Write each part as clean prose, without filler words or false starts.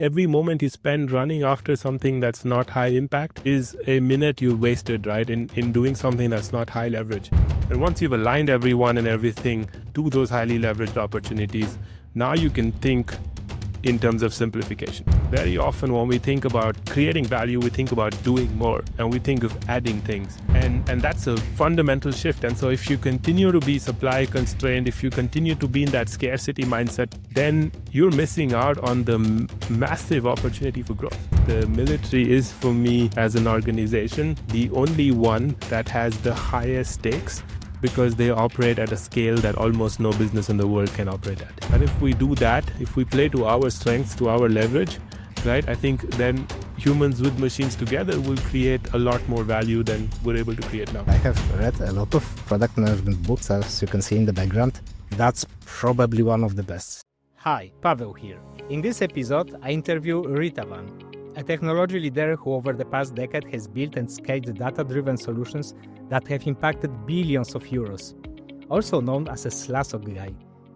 Every moment you spend running after something that's not high impact is a minute you wasted, right, in doing something that's not high leverage. And once you've aligned everyone and everything to those highly leveraged opportunities, now you can think in terms of simplification. Very often when we think about creating value, we think about doing more and we think of adding things. And that's a fundamental shift. And so if you continue to be supply constrained, if you continue to be in that scarcity mindset, then you're missing out on the massive opportunity for growth. The military is, for me, as an organization, the only one that has the highest stakes, because they operate at a scale that almost no business in the world can operate at. And if we do that, if we play to our strengths, to our leverage, right, I think then humans with machines together will create a lot more value than we're able to create now. I have read a lot of product management books, as you can see in the background. That's probably one of the best. Hi, Pawel here. In this episode, I interview RITAVAN, a technology leader who over the past decade has built and scaled data-driven solutions that have impacted billions of euros. Also known as a SLASOG guy.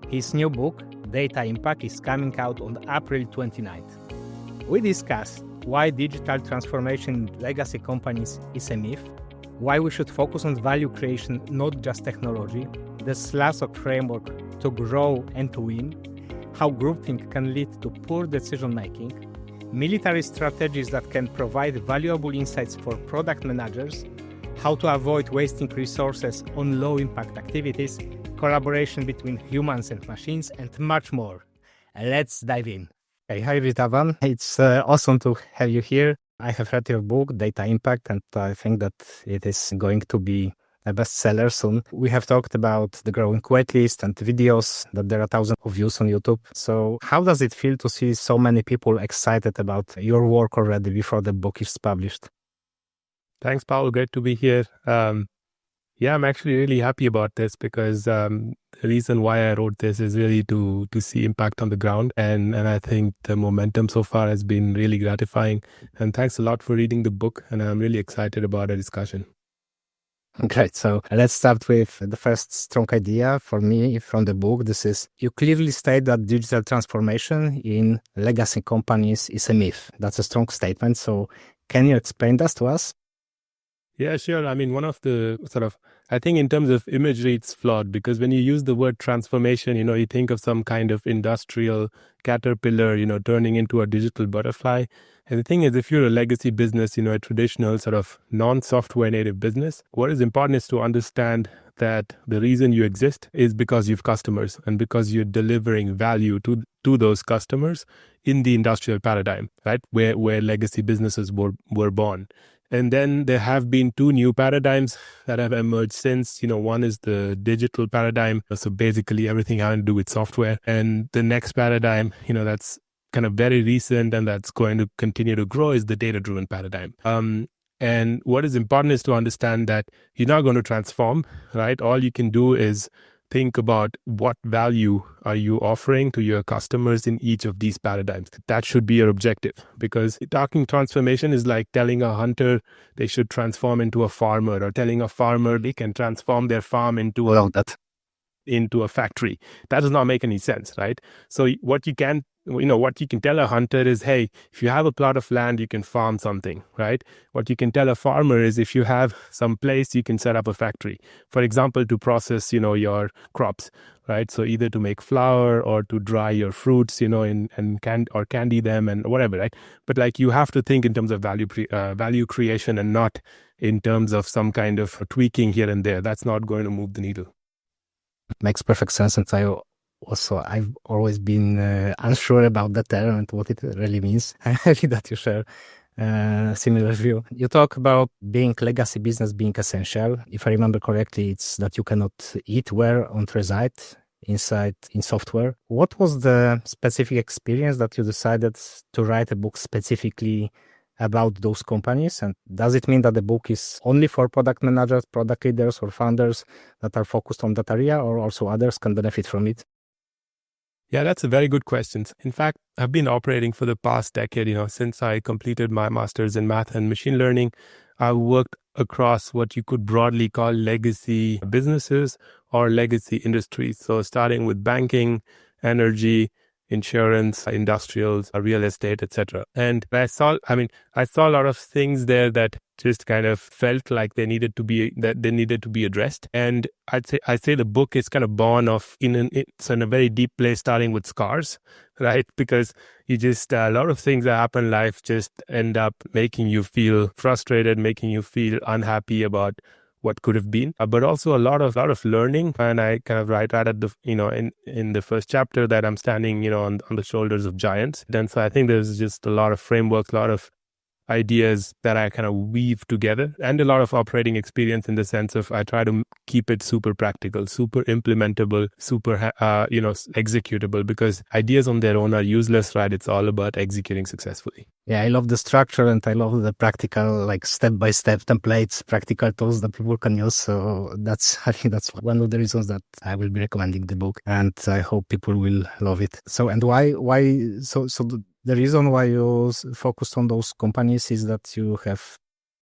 His new book, Data Impact, is coming out on April 29th. We discuss why digital transformation in legacy companies is a myth, why we should focus on value creation, not just technology, the SLASOG framework to grow and to win, how groupthink can lead to poor decision-making, military strategies that can provide valuable insights for product managers, how to avoid wasting resources on low-impact activities, collaboration between humans and machines, and much more. Let's dive in. Hey, hi RITAVAN. It's awesome to have you here. I have read your book, Data Impact, and I think that it is going to be a bestseller soon. We have talked about the growing waitlist and videos, that there are thousands of views on YouTube. So how does it feel to see so many people excited about your work already before the book is published? Thanks, Pawel. Great to be here. I'm actually really happy about this because the reason why I wrote this is really to see impact on the ground. And I think the momentum so far has been really gratifying. And thanks a lot for reading the book. And I'm really excited about the discussion. Great. So let's start with the first strong idea for me from the book. This is, you clearly state that digital transformation in legacy companies is a myth. That's a strong statement. So can you explain that to us? Yeah, sure. I mean, one of the I think in terms of imagery, it's flawed because when you use the word transformation, you think of some kind of industrial caterpillar, turning into a digital butterfly. And the thing is, if you're a legacy business, a traditional non-software native business, what is important is to understand that the reason you exist is because you have customers and because you're delivering value to those customers in the industrial paradigm, right? Where legacy businesses were born. And then there have been two new paradigms that have emerged since. One is the digital paradigm. So basically everything having to do with software. And the next paradigm, that's kind of very recent and that's going to continue to grow is the data-driven paradigm. And what is important is to understand that you're not going to transform, right? All you can do is think about what value are you offering to your customers in each of these paradigms. That should be your objective, because talking transformation is like telling a hunter they should transform into a farmer, or telling a farmer they can transform their farm into a factory. That does not make any sense, right? So what you can tell a hunter is, hey, if you have a plot of land, you can farm something, right? What you can tell a farmer is, if you have some place, you can set up a factory, for example, to process, your crops, right? So either to make flour or to dry your fruits, and candy them and whatever, right? But you have to think in terms of value creation and not in terms of some kind of tweaking here and there. That's not going to move the needle. Makes perfect sense. And I've always been unsure about the term and what it really means. I'm happy that you share a similar view. You talk about being legacy business being essential. If I remember correctly, it's that you cannot eat where on reside inside in software. What was the specific experience that you decided to write a book specifically about those companies? And does it mean that the book is only for product managers, product leaders, or founders that are focused on that area, or also others can benefit from it? Yeah, that's a very good question. In fact, I've been operating for the past decade, since I completed my master's in math and machine learning. I've worked across what you could broadly call legacy businesses or legacy industries. So starting with banking, energy, insurance, industrials, real estate, etc. And I saw a lot of things there that just kind of felt like they needed to be addressed. And I say the book is kind of born of it's in a very deep place, starting with scars, right? Because you just a lot of things that happen in life just end up making you feel frustrated, making you feel unhappy about what could have been, but also a lot of learning. And I kind of write right at the in the first chapter that I'm standing on the shoulders of giants. And so I think there's just a lot of frameworks, a lot of ideas that I kind of weave together, and a lot of operating experience in the sense of I try to keep it super practical, super implementable, super executable, because ideas on their own are useless, right? It's all about executing successfully. Yeah, I love the structure, and I love the practical, like step-by-step templates, practical tools that people can use. So I think that's one of the reasons that I will be recommending the book, and I hope people will love it. So, and why? The reason why you focused on those companies is that you have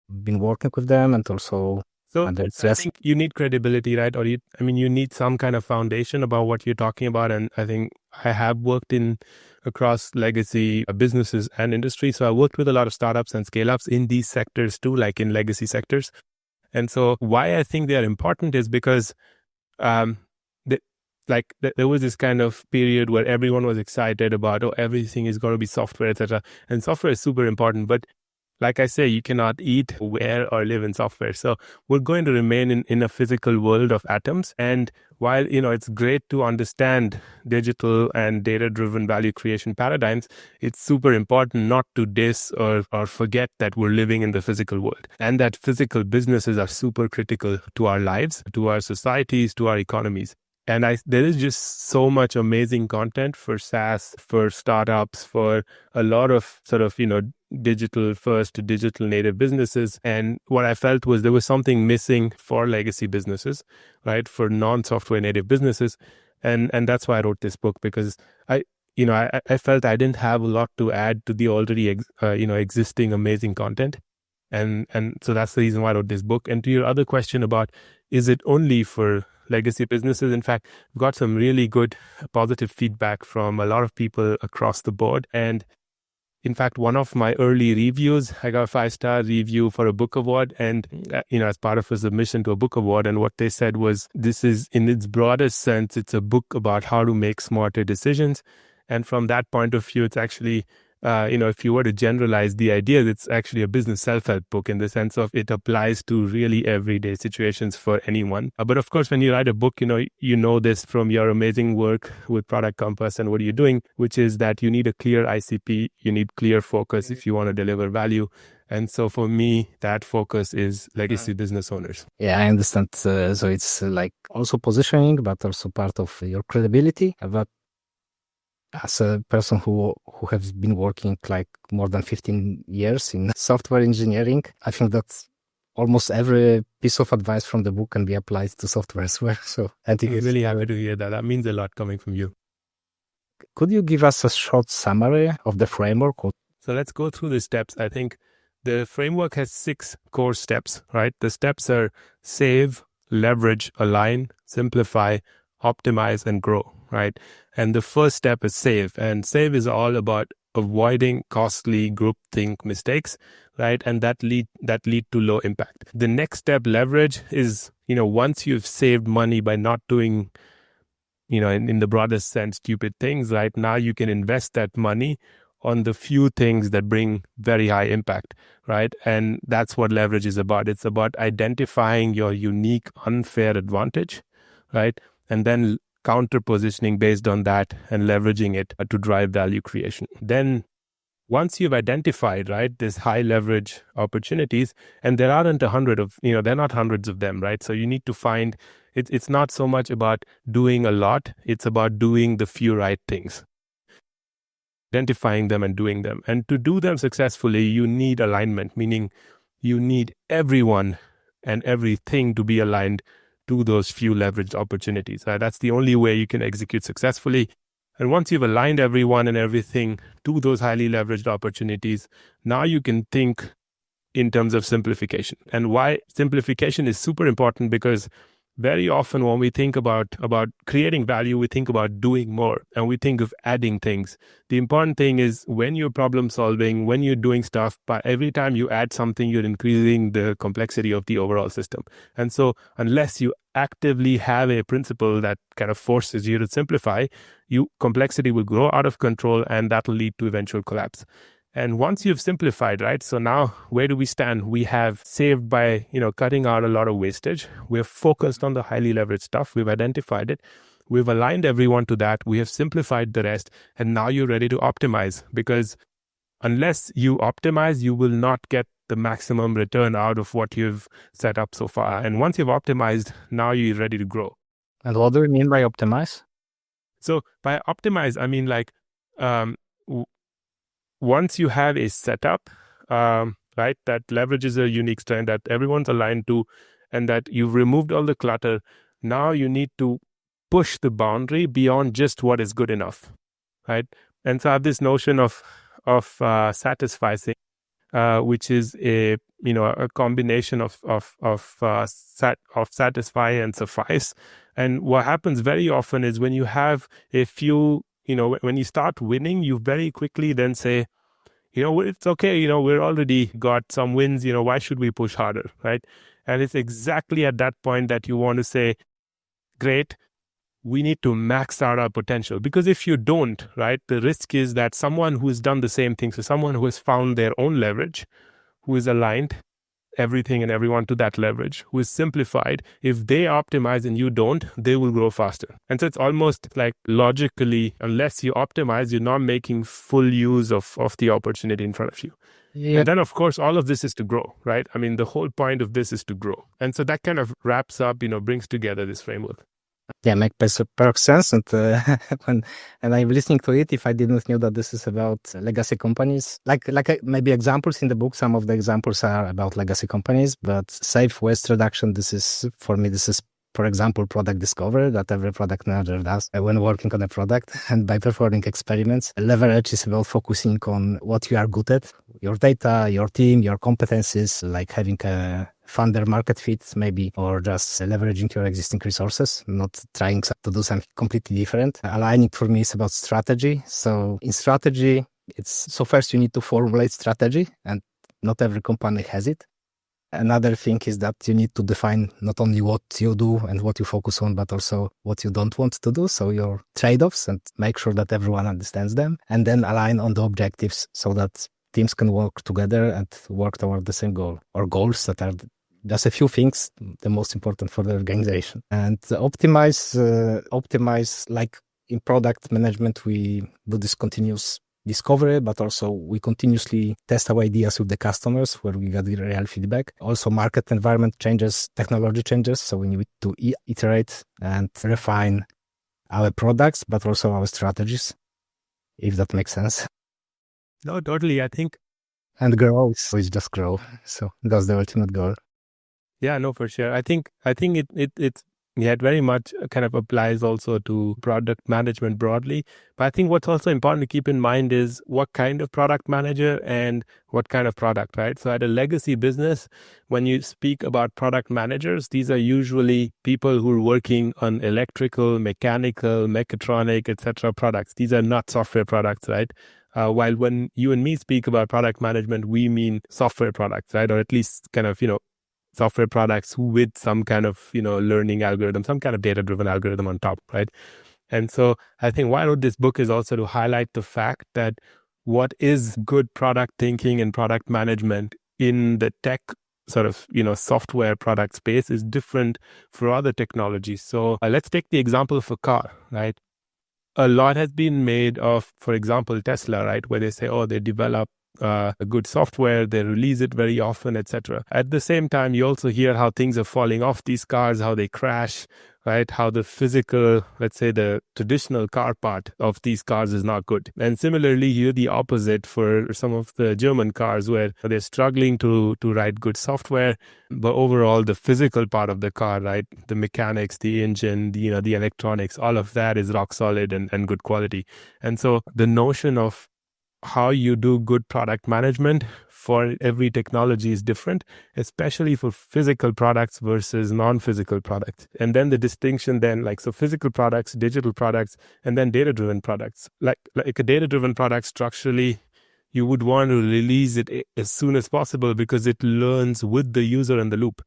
been working with them, and also I think you need credibility, right? Or you need some kind of foundation about what you're talking about. And I think I have worked across legacy businesses and industry. So I worked with a lot of startups and scale-ups in these sectors too, like in legacy sectors. And so why I think they are important is because there was this kind of period where everyone was excited about, everything is going to be software, etc. And software is super important. But like I say, you cannot eat, wear, or live in software. So we're going to remain in a physical world of atoms. And while, it's great to understand digital and data-driven value creation paradigms, it's super important not to diss or forget that we're living in the physical world, and that physical businesses are super critical to our lives, to our societies, to our economies. And there is just so much amazing content for SaaS, for startups, for a lot of sort of, digital first, digital native businesses. And what I felt was there was something missing for legacy businesses, right? For non-software native businesses. And that's why I wrote this book, because I felt I didn't have a lot to add to the already, existing amazing content. And so that's the reason why I wrote this book. And to your other question about, is it only for legacy businesses? In fact, we've got some really good positive feedback from a lot of people across the board. And in fact, one of my early reviews, I got a 5-star review for a book award, and as part of a submission to a book award. And what they said was, this is, in its broadest sense, it's a book about how to make smarter decisions. And from that point of view, it's actually if you were to generalize the idea, it's actually a business self-help book in the sense of it applies to really everyday situations for anyone. But of course, when you write a book, you know this from your amazing work with Product Compass and what are you doing, which is that you need a clear ICP, you need clear focus if you want to deliver value. And so for me, that focus is legacy business owners. Yeah, I understand. So it's like also positioning, but also part of your credibility. But as a person who has been working like more than 15 years in software engineering, I think that almost every piece of advice from the book can be applied to software as well. So I think I'm really happy to hear that. That means a lot coming from you. Could you give us a short summary of the framework? So let's go through the steps. I think the framework has 6 core steps, right? The steps are save, leverage, align, simplify, optimize, and grow, right? And the first step is save. And save is all about avoiding costly groupthink mistakes, right? And that lead to low impact. The next step, leverage, is, once you've saved money by not doing, in the broadest sense, stupid things, right? Now you can invest that money on the few things that bring very high impact, right? And that's what leverage is about. It's about identifying your unique unfair advantage, right? And then counter positioning based on that and leveraging it to drive value creation. Then once you've identified, right, this high leverage opportunities, and there aren't they're not hundreds of them, right? So you need to find, it's not so much about doing a lot, it's about doing the few right things, identifying them and doing them. And to do them successfully, you need alignment, meaning you need everyone and everything to be aligned to those few leveraged opportunities. Right? That's the only way you can execute successfully. And once you've aligned everyone and everything to those highly leveraged opportunities, now you can think in terms of simplification. And why simplification is super important, because very often when we think about creating value, we think about doing more and we think of adding things. The important thing is when you're problem solving, when you're doing stuff, but every time you add something, you're increasing the complexity of the overall system. And so unless you actively have a principle that kind of forces you to simplify, complexity will grow out of control and that will lead to eventual collapse. And once you've simplified, right? So now where do we stand? We have saved by, cutting out a lot of wastage. We're focused on the highly leveraged stuff. We've identified it. We've aligned everyone to that. We have simplified the rest. And now you're ready to optimize, because unless you optimize, you will not get the maximum return out of what you've set up so far. And once you've optimized, now you're ready to grow. And what do you mean by optimize? So by optimize, I mean once you have a setup, right, that leverages a unique strength that everyone's aligned to, and that you've removed all the clutter, now you need to push the boundary beyond just what is good enough, right? And so I have this notion of satisficing, which is a combination of satisfy and suffice. And what happens very often is when you have a few, when you start winning, you very quickly then say, it's okay, we're already got some wins, why should we push harder, right? And it's exactly at that point that you want to say, great, we need to max out our potential. Because if you don't, right, the risk is that someone who's done the same thing, so someone who has found their own leverage, who is aligned everything and everyone to that leverage, who is simplified, if they optimize and you don't, they will grow faster. And so it's almost like logically, unless you optimize, you're not making full use of the opportunity in front of you. Yeah. And then, of course, all of this is to grow, right? I mean, the whole point of this is to grow. And so that kind of wraps up, brings together this framework. Yeah, makes perfect sense. And when I'm listening to it, if I didn't know that this is about legacy companies, like maybe examples in the book, some of the examples are about legacy companies, but safe waste reduction, this is, for example, product discovery that every product manager does when working on a product. And by performing experiments, leverage is about focusing on what you are good at, your data, your team, your competencies, like having a funder market fit maybe, or just leveraging your existing resources, not trying to do something completely different. Aligning for me is about strategy. So in strategy, first you need to formulate strategy, and not every company has it. Another thing is that you need to define not only what you do and what you focus on, but also what you don't want to do. So your trade-offs, and make sure that everyone understands them, and then align on the objectives so that teams can work together and work toward the same goal, or goals that are just a few things, the most important for the organization. And optimize, like in product management, we do this continuous discovery, but also we continuously test our ideas with the customers where we get the real feedback. Also, market environment changes, technology changes, so we need to iterate and refine our products, but also our strategies, if that makes sense. No, totally. I think. And grow, so it's just grow. So that's the ultimate goal. Yeah, no, for sure. I think it very much kind of applies also to product management broadly. But I think what's also important to keep in mind is what kind of product manager and what kind of product, right? So at a legacy business, when you speak about product managers, these are usually people who are working on electrical, mechanical, mechatronic, etc. products. These are not software products, right? While when you and me speak about product management, we mean software products, right? Or at least kind of, software products with some kind of, learning algorithm, some kind of data-driven algorithm on top, right? And so I think why I wrote this book is also to highlight the fact that what is good product thinking and product management in the tech sort of, software product space is different for other technologies. So let's take the example of a car, right? A lot has been made of, for example, Tesla, right? Where they say, they develop a good software, they release it very often, etc. At the same time, you also hear how things are falling off these cars, how they crash, right? How the physical, let's say the traditional car part of these cars is not good. And similarly, you hear the opposite for some of the German cars where they're struggling to write good software, but overall the physical part of the car, right? The mechanics, the engine, the electronics, all of that is rock solid and good quality. And so the notion of how you do good product management for every technology is different, especially for physical products versus non-physical products. And then the distinction then, like, so physical products, digital products, and then data-driven products. Like a data-driven product, structurally, you would want to release it as soon as possible because it learns with the user in the loop.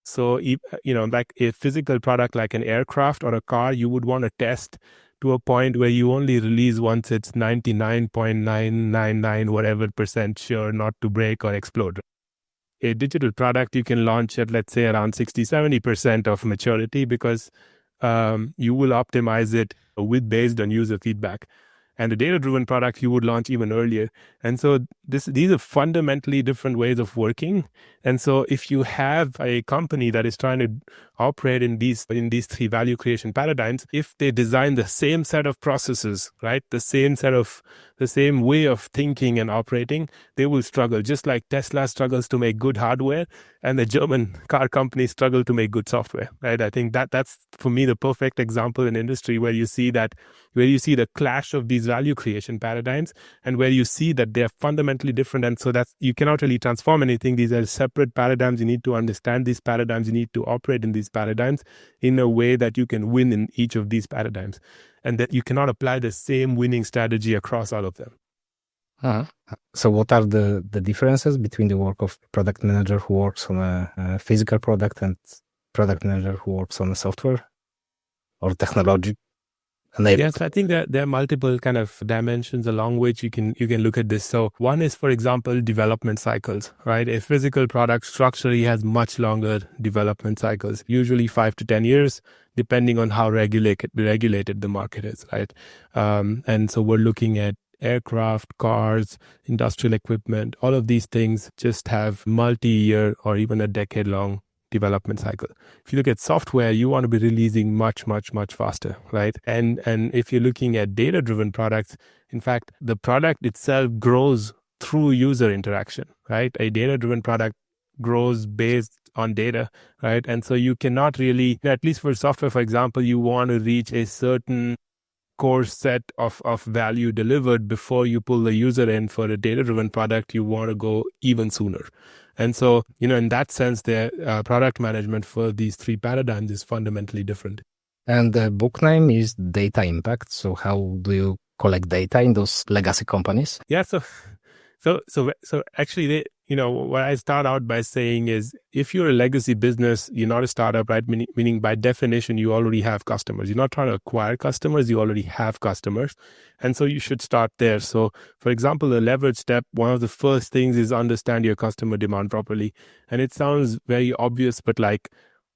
So, like a physical product like an aircraft or a car, you would want to test to a point where you only release once it's 99.999 whatever % sure not to break or explode. A digital product you can launch at, let's say, around 60-70% of maturity because you will optimize it based on user feedback. And the data-driven product you would launch even earlier. And so these are fundamentally different ways of working. And so if you have a company that is trying to operate in these three value creation paradigms, if they design the same set of processes, right, the same way of thinking and operating, they will struggle. Just like Tesla struggles to make good hardware and the German car companies struggle to make good software, right? I think that's for me the perfect example in industry where you see the clash of these value creation paradigms and where you see that they're fundamentally different. And so that you cannot really transform anything. These are separate paradigms. You need to understand these paradigms. You need to operate in these paradigms in a way that you can win in each of these paradigms, and that you cannot apply the same winning strategy across all of them. So what are the differences between the work of product manager who works on a physical product and product manager who works on a software or technology? Yes, I think that there are multiple kind of dimensions along which you can look at this. So one is, for example, development cycles, right? A physical product structurally has much longer development cycles, usually 5 to 10 years, depending on how regulated the market is, right? And so we're looking at aircraft, cars, industrial equipment, all of these things just have multi-year or even a decade-long development cycle. If you look at software, you want to be releasing much, much, much faster, right? And if you're looking at data-driven products, in fact, the product itself grows through user interaction, right? A data-driven product grows based on data, right? And so you cannot really, at least for software, for example, you want to reach a certain core set of value delivered before you pull the user in. For a data-driven product, you want to go even sooner. And so, in that sense, the product management for these three paradigms is fundamentally different. And the book name is Data Impact. So how do you collect data in those legacy companies? Yeah, so actually, what I start out by saying is, if you're a legacy business, you're not a startup, right? Meaning by definition, you already have customers. You're not trying to acquire customers, you already have customers. And so you should start there. So for example, the leverage step, one of the first things is understand your customer demand properly. And it sounds very obvious, but like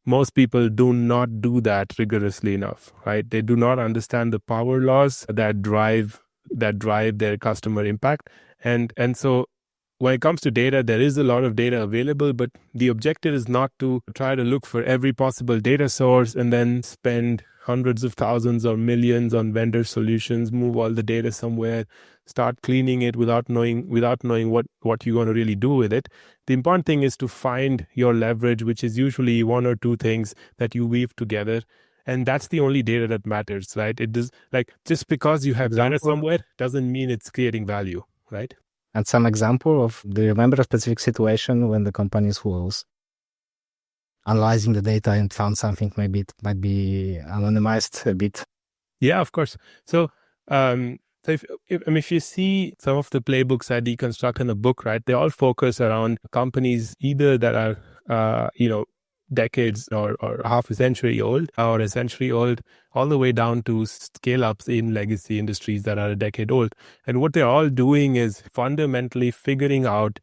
most people do not do that rigorously enough, right? They do not understand the power laws that drive their customer impact. And so when it comes to data, there is a lot of data available, but the objective is not to try to look for every possible data source and then spend hundreds of thousands or millions on vendor solutions, move all the data somewhere, start cleaning it without knowing what you're going to really do with it. The important thing is to find your leverage, which is usually one or two things that you weave together. And that's the only data that matters, right? It does, like, just because you have data somewhere doesn't mean it's creating value, right? And some example of, do you remember a specific situation when the company was analyzing the data and found something, maybe it might be anonymized a bit? Yeah, of course. So, if you see some of the playbooks I deconstruct in the book, right, they all focus around companies either that are, decades or half a century old or a century old, all the way down to scale-ups in legacy industries that are a decade old. And what they're all doing is fundamentally figuring out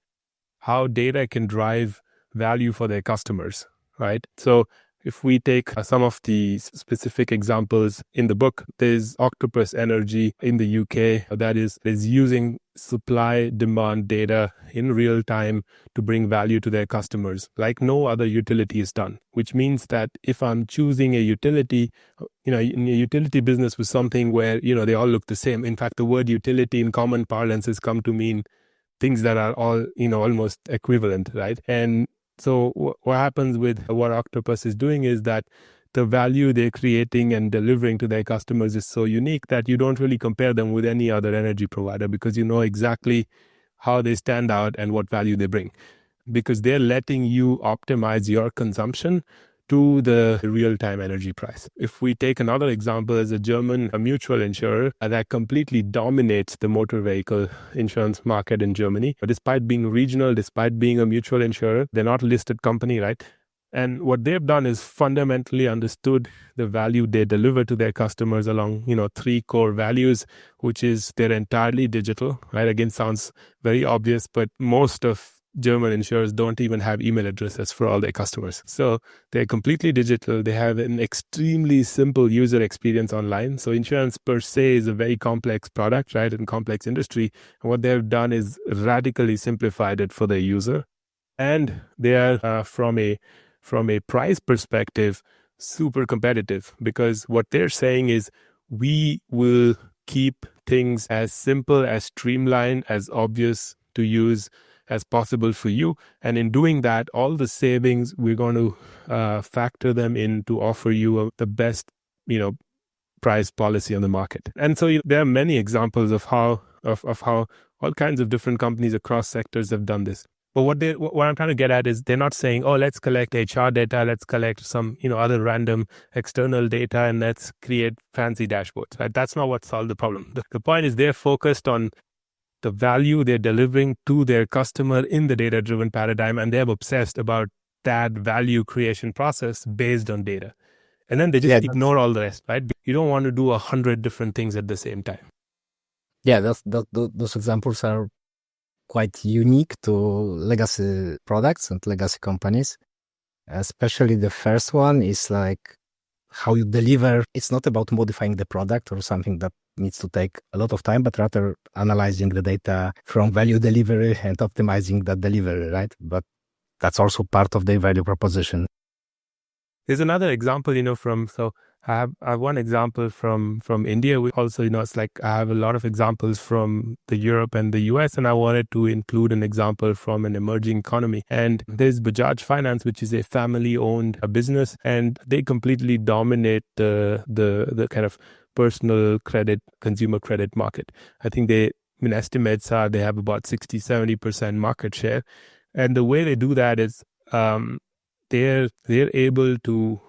how data can drive value for their customers, right? So if we take some of the specific examples in the book, there's Octopus Energy in the UK that is using supply-demand data in real time to bring value to their customers, like no other utility is done, which means that if I'm choosing a utility, in a utility business was something where, they all look the same. In fact, the word utility in common parlance has come to mean things that are all, almost equivalent, right? And so what happens with what Octopus is doing is that the value they're creating and delivering to their customers is so unique that you don't really compare them with any other energy provider, because you know exactly how they stand out and what value they bring, because they're letting you optimize your consumption to the real-time energy price. If we take another example, as a mutual insurer that completely dominates the motor vehicle insurance market in Germany, but despite being regional, despite being a mutual insurer, they're not a listed company, right? And what they've done is fundamentally understood the value they deliver to their customers along, 3 core values, which is they're entirely digital, right? Again, sounds very obvious, but most of German insurers don't even have email addresses for all their customers. So they're completely digital. They have an extremely simple user experience online. So insurance per se is a very complex product, right? And complex industry. And what they've done is radically simplified it for the user. And they are from a price perspective, super competitive, because what they're saying is we will keep things as simple, as streamlined, as obvious to use as possible for you. And in doing that, all the savings, we're going to factor them in to offer you the best, price policy on the market. And so there are many examples of how all kinds of different companies across sectors have done this. But what I'm trying to get at is they're not saying, oh, let's collect HR data, let's collect some, other random external data, and let's create fancy dashboards. Right? That's not what solved the problem. The point is they're focused on the value they're delivering to their customer in the data-driven paradigm, and they're obsessed about that value creation process based on data. And then they just ignore all the rest, right? You don't want to do 100 different things at the same time. Yeah, those examples are quite unique to legacy products and legacy companies. Especially the first one is like how you deliver. It's not about modifying the product or something that needs to take a lot of time, but rather analyzing the data from value delivery and optimizing that delivery, right? But that's also part of the value proposition. There's another example, I have one example from India. We also, it's like I have a lot of examples from the Europe and the US, and I wanted to include an example from an emerging economy. And there's Bajaj Finance, which is a family-owned business, and they completely dominate the kind of personal credit, consumer credit market. I think estimates are they have about 60-70% market share. And the way they do that is they're able to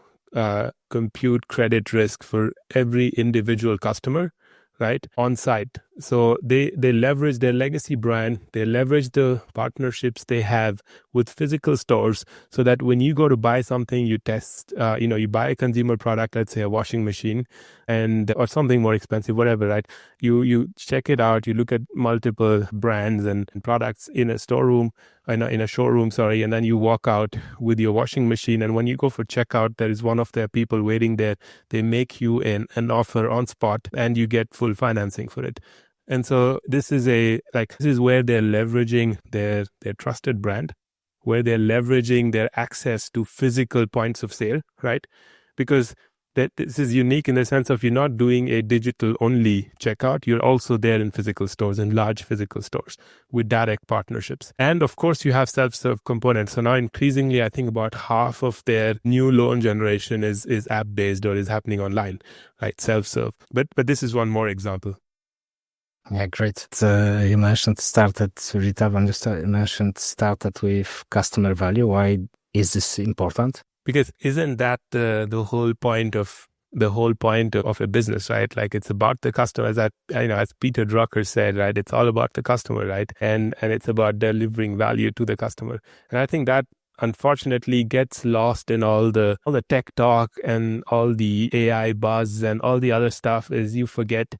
compute credit risk for every individual customer, right, on site. So they leverage their legacy brand, they leverage the partnerships they have with physical stores, so that when you go to buy something, you test, you buy a consumer product, let's say a washing machine, or something more expensive, whatever, right? You check it out, you look at multiple brands and products in a showroom, and then you walk out with your washing machine, and when you go for checkout, there is one of their people waiting there. They make you an offer on spot, and you get full financing for it. And so this is where they're leveraging their trusted brand, where they're leveraging their access to physical points of sale, right? Because this is unique in the sense of you're not doing a digital only checkout. You're also there in physical stores, in large physical stores with direct partnerships. And of course, you have self-serve components. So now increasingly, I think about half of their new loan generation is app-based or is happening online, right? Self-serve. But this is one more example. Yeah, great. You mentioned started with customer value. Why is this important? Because isn't that the whole point of a business, right? Like it's about the customer, as Peter Drucker said, right? It's all about the customer, right? And it's about delivering value to the customer. And I think that unfortunately gets lost in all the tech talk and all the AI buzz and all the other stuff. Is you forget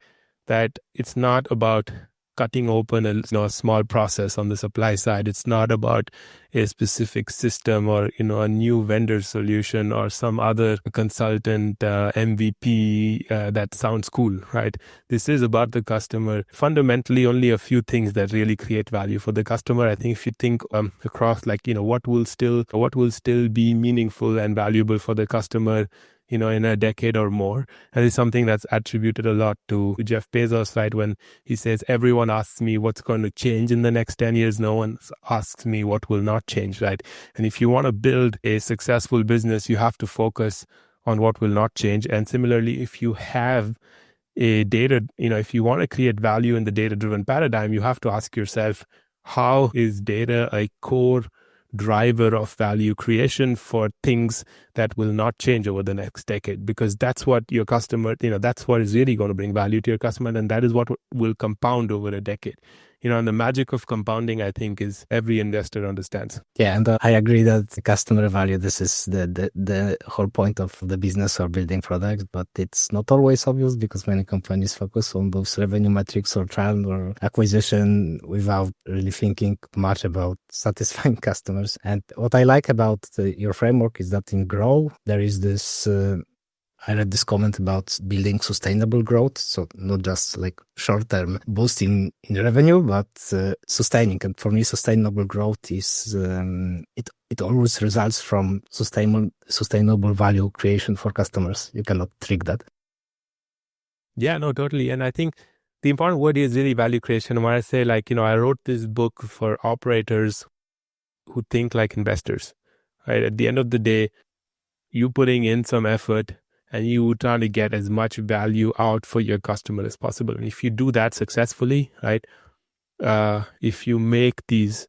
that it's not about cutting open a small process on the supply side. It's not about a specific system or a new vendor solution or some other consultant MVP that sounds cool, right? This is about the customer. Fundamentally, only a few things that really create value for the customer. I think if you think across, what will still be meaningful and valuable for the customer, in a decade or more. And it's something that's attributed a lot to Jeff Bezos, right? When he says, everyone asks me what's going to change in the next 10 years. No one asks me what will not change, right? And if you want to build a successful business, you have to focus on what will not change. And similarly, if you have a data, if you want to create value in the data-driven paradigm, you have to ask yourself, how is data a core driver of value creation for things that will not change over the next decade? Because that's what your customer, that's what is really going to bring value to your customer, and that is what will compound over a decade. And the magic of compounding, I think, is every investor understands. Yeah, and I agree that the customer value, this is the whole point of the business or building products, but it's not always obvious because many companies focus on those revenue metrics or churn or acquisition without really thinking much about satisfying customers. And what I like about your framework is that in Grow, there is this... I read this comment about building sustainable growth. So not just like short-term boosting in revenue, but sustaining. And for me, sustainable growth is, it always results from sustainable value creation for customers. You cannot trick that. Yeah, no, totally. And I think the important word is really value creation. When I say I wrote this book for operators who think like investors, right? At the end of the day, you putting in some effort and you trying to get as much value out for your customer as possible. And if you do that successfully, right, if you make these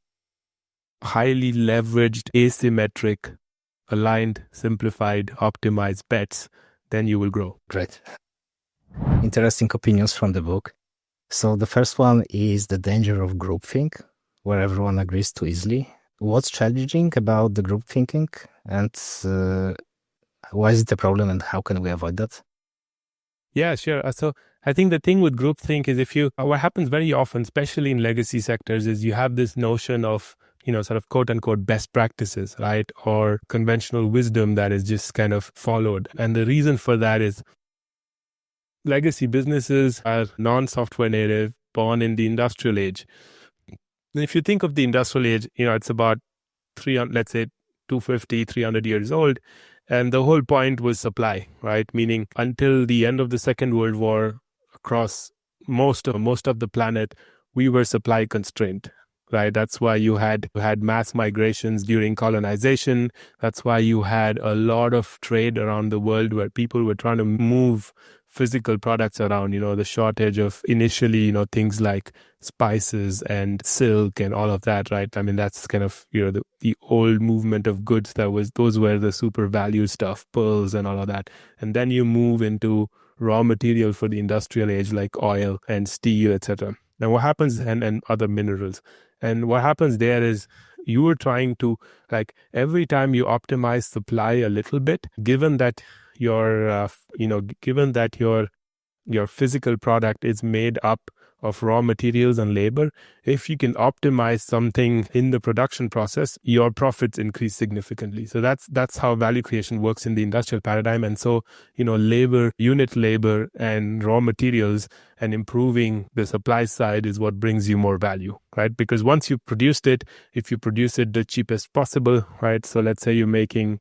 highly leveraged, asymmetric, aligned, simplified, optimized bets, then you will grow. Great. Interesting opinions from the book. So the first one is the danger of groupthink, where everyone agrees too easily. What's challenging about the group thinking, and why is it a problem, and how can we avoid that? Yeah, sure. So I think the thing with groupthink is what happens very often, especially in legacy sectors, is you have this notion of, sort of quote unquote best practices, right? Or conventional wisdom that is just kind of followed. And the reason for that is legacy businesses are non-software native, born in the industrial age. And if you think of the industrial age, it's about 250, 300 years old. And the whole point was supply, right? Meaning until the end of the Second World War, across most of the planet, we were supply constrained, right? That's why you had mass migrations during colonization. That's why you had a lot of trade around the world where people were trying to move physical products around, the shortage of initially, things like spices and silk and all of that, right? I mean, that's kind of, the old movement of goods those were the super value stuff, pearls and all of that. And then you move into raw material for the industrial age, like oil and steel, etc. Now what happens, and other minerals. And what happens there is you are trying to, every time you optimize supply a little bit, given that your physical product is made up of raw materials and labor, if you can optimize something in the production process, your profits increase significantly. So that's how value creation works in the industrial paradigm. And so, unit labor and raw materials and improving the supply side is what brings you more value, right? Because once you've produced it, if you produce it the cheapest possible, right? So let's say you're making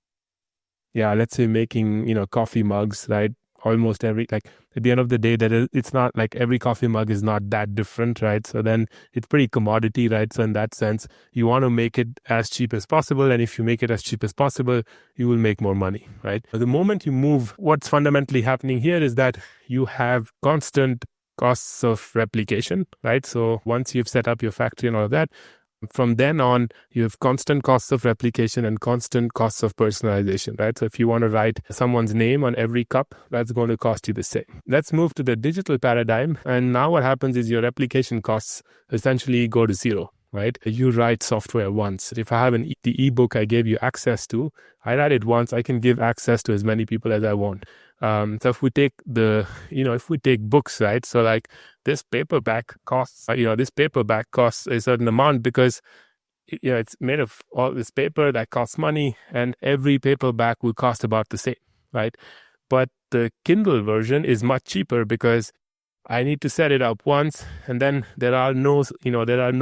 coffee mugs, right? Almost every, at the end of the day, it's not like every coffee mug is not that different, right? So then it's pretty commodity, right? So in that sense, you want to make it as cheap as possible. And if you make it as cheap as possible, you will make more money, right? But the moment you move, what's fundamentally happening here is that you have constant costs of replication, right? So once you've set up your factory and all of that, from then on, you have constant costs of replication and constant costs of personalization, right? So if you want to write someone's name on every cup, that's going to cost you the same. Let's move to the digital paradigm. And now what happens is your replication costs essentially go to zero, right? You write software once. If I have the ebook I gave you access to, I write it once, I can give access to as many people as I want. So if we take books, right? So this paperback costs a certain amount because, it's made of all this paper that costs money, and every paperback will cost about the same, right? But the Kindle version is much cheaper because I need to set it up once, and then there are no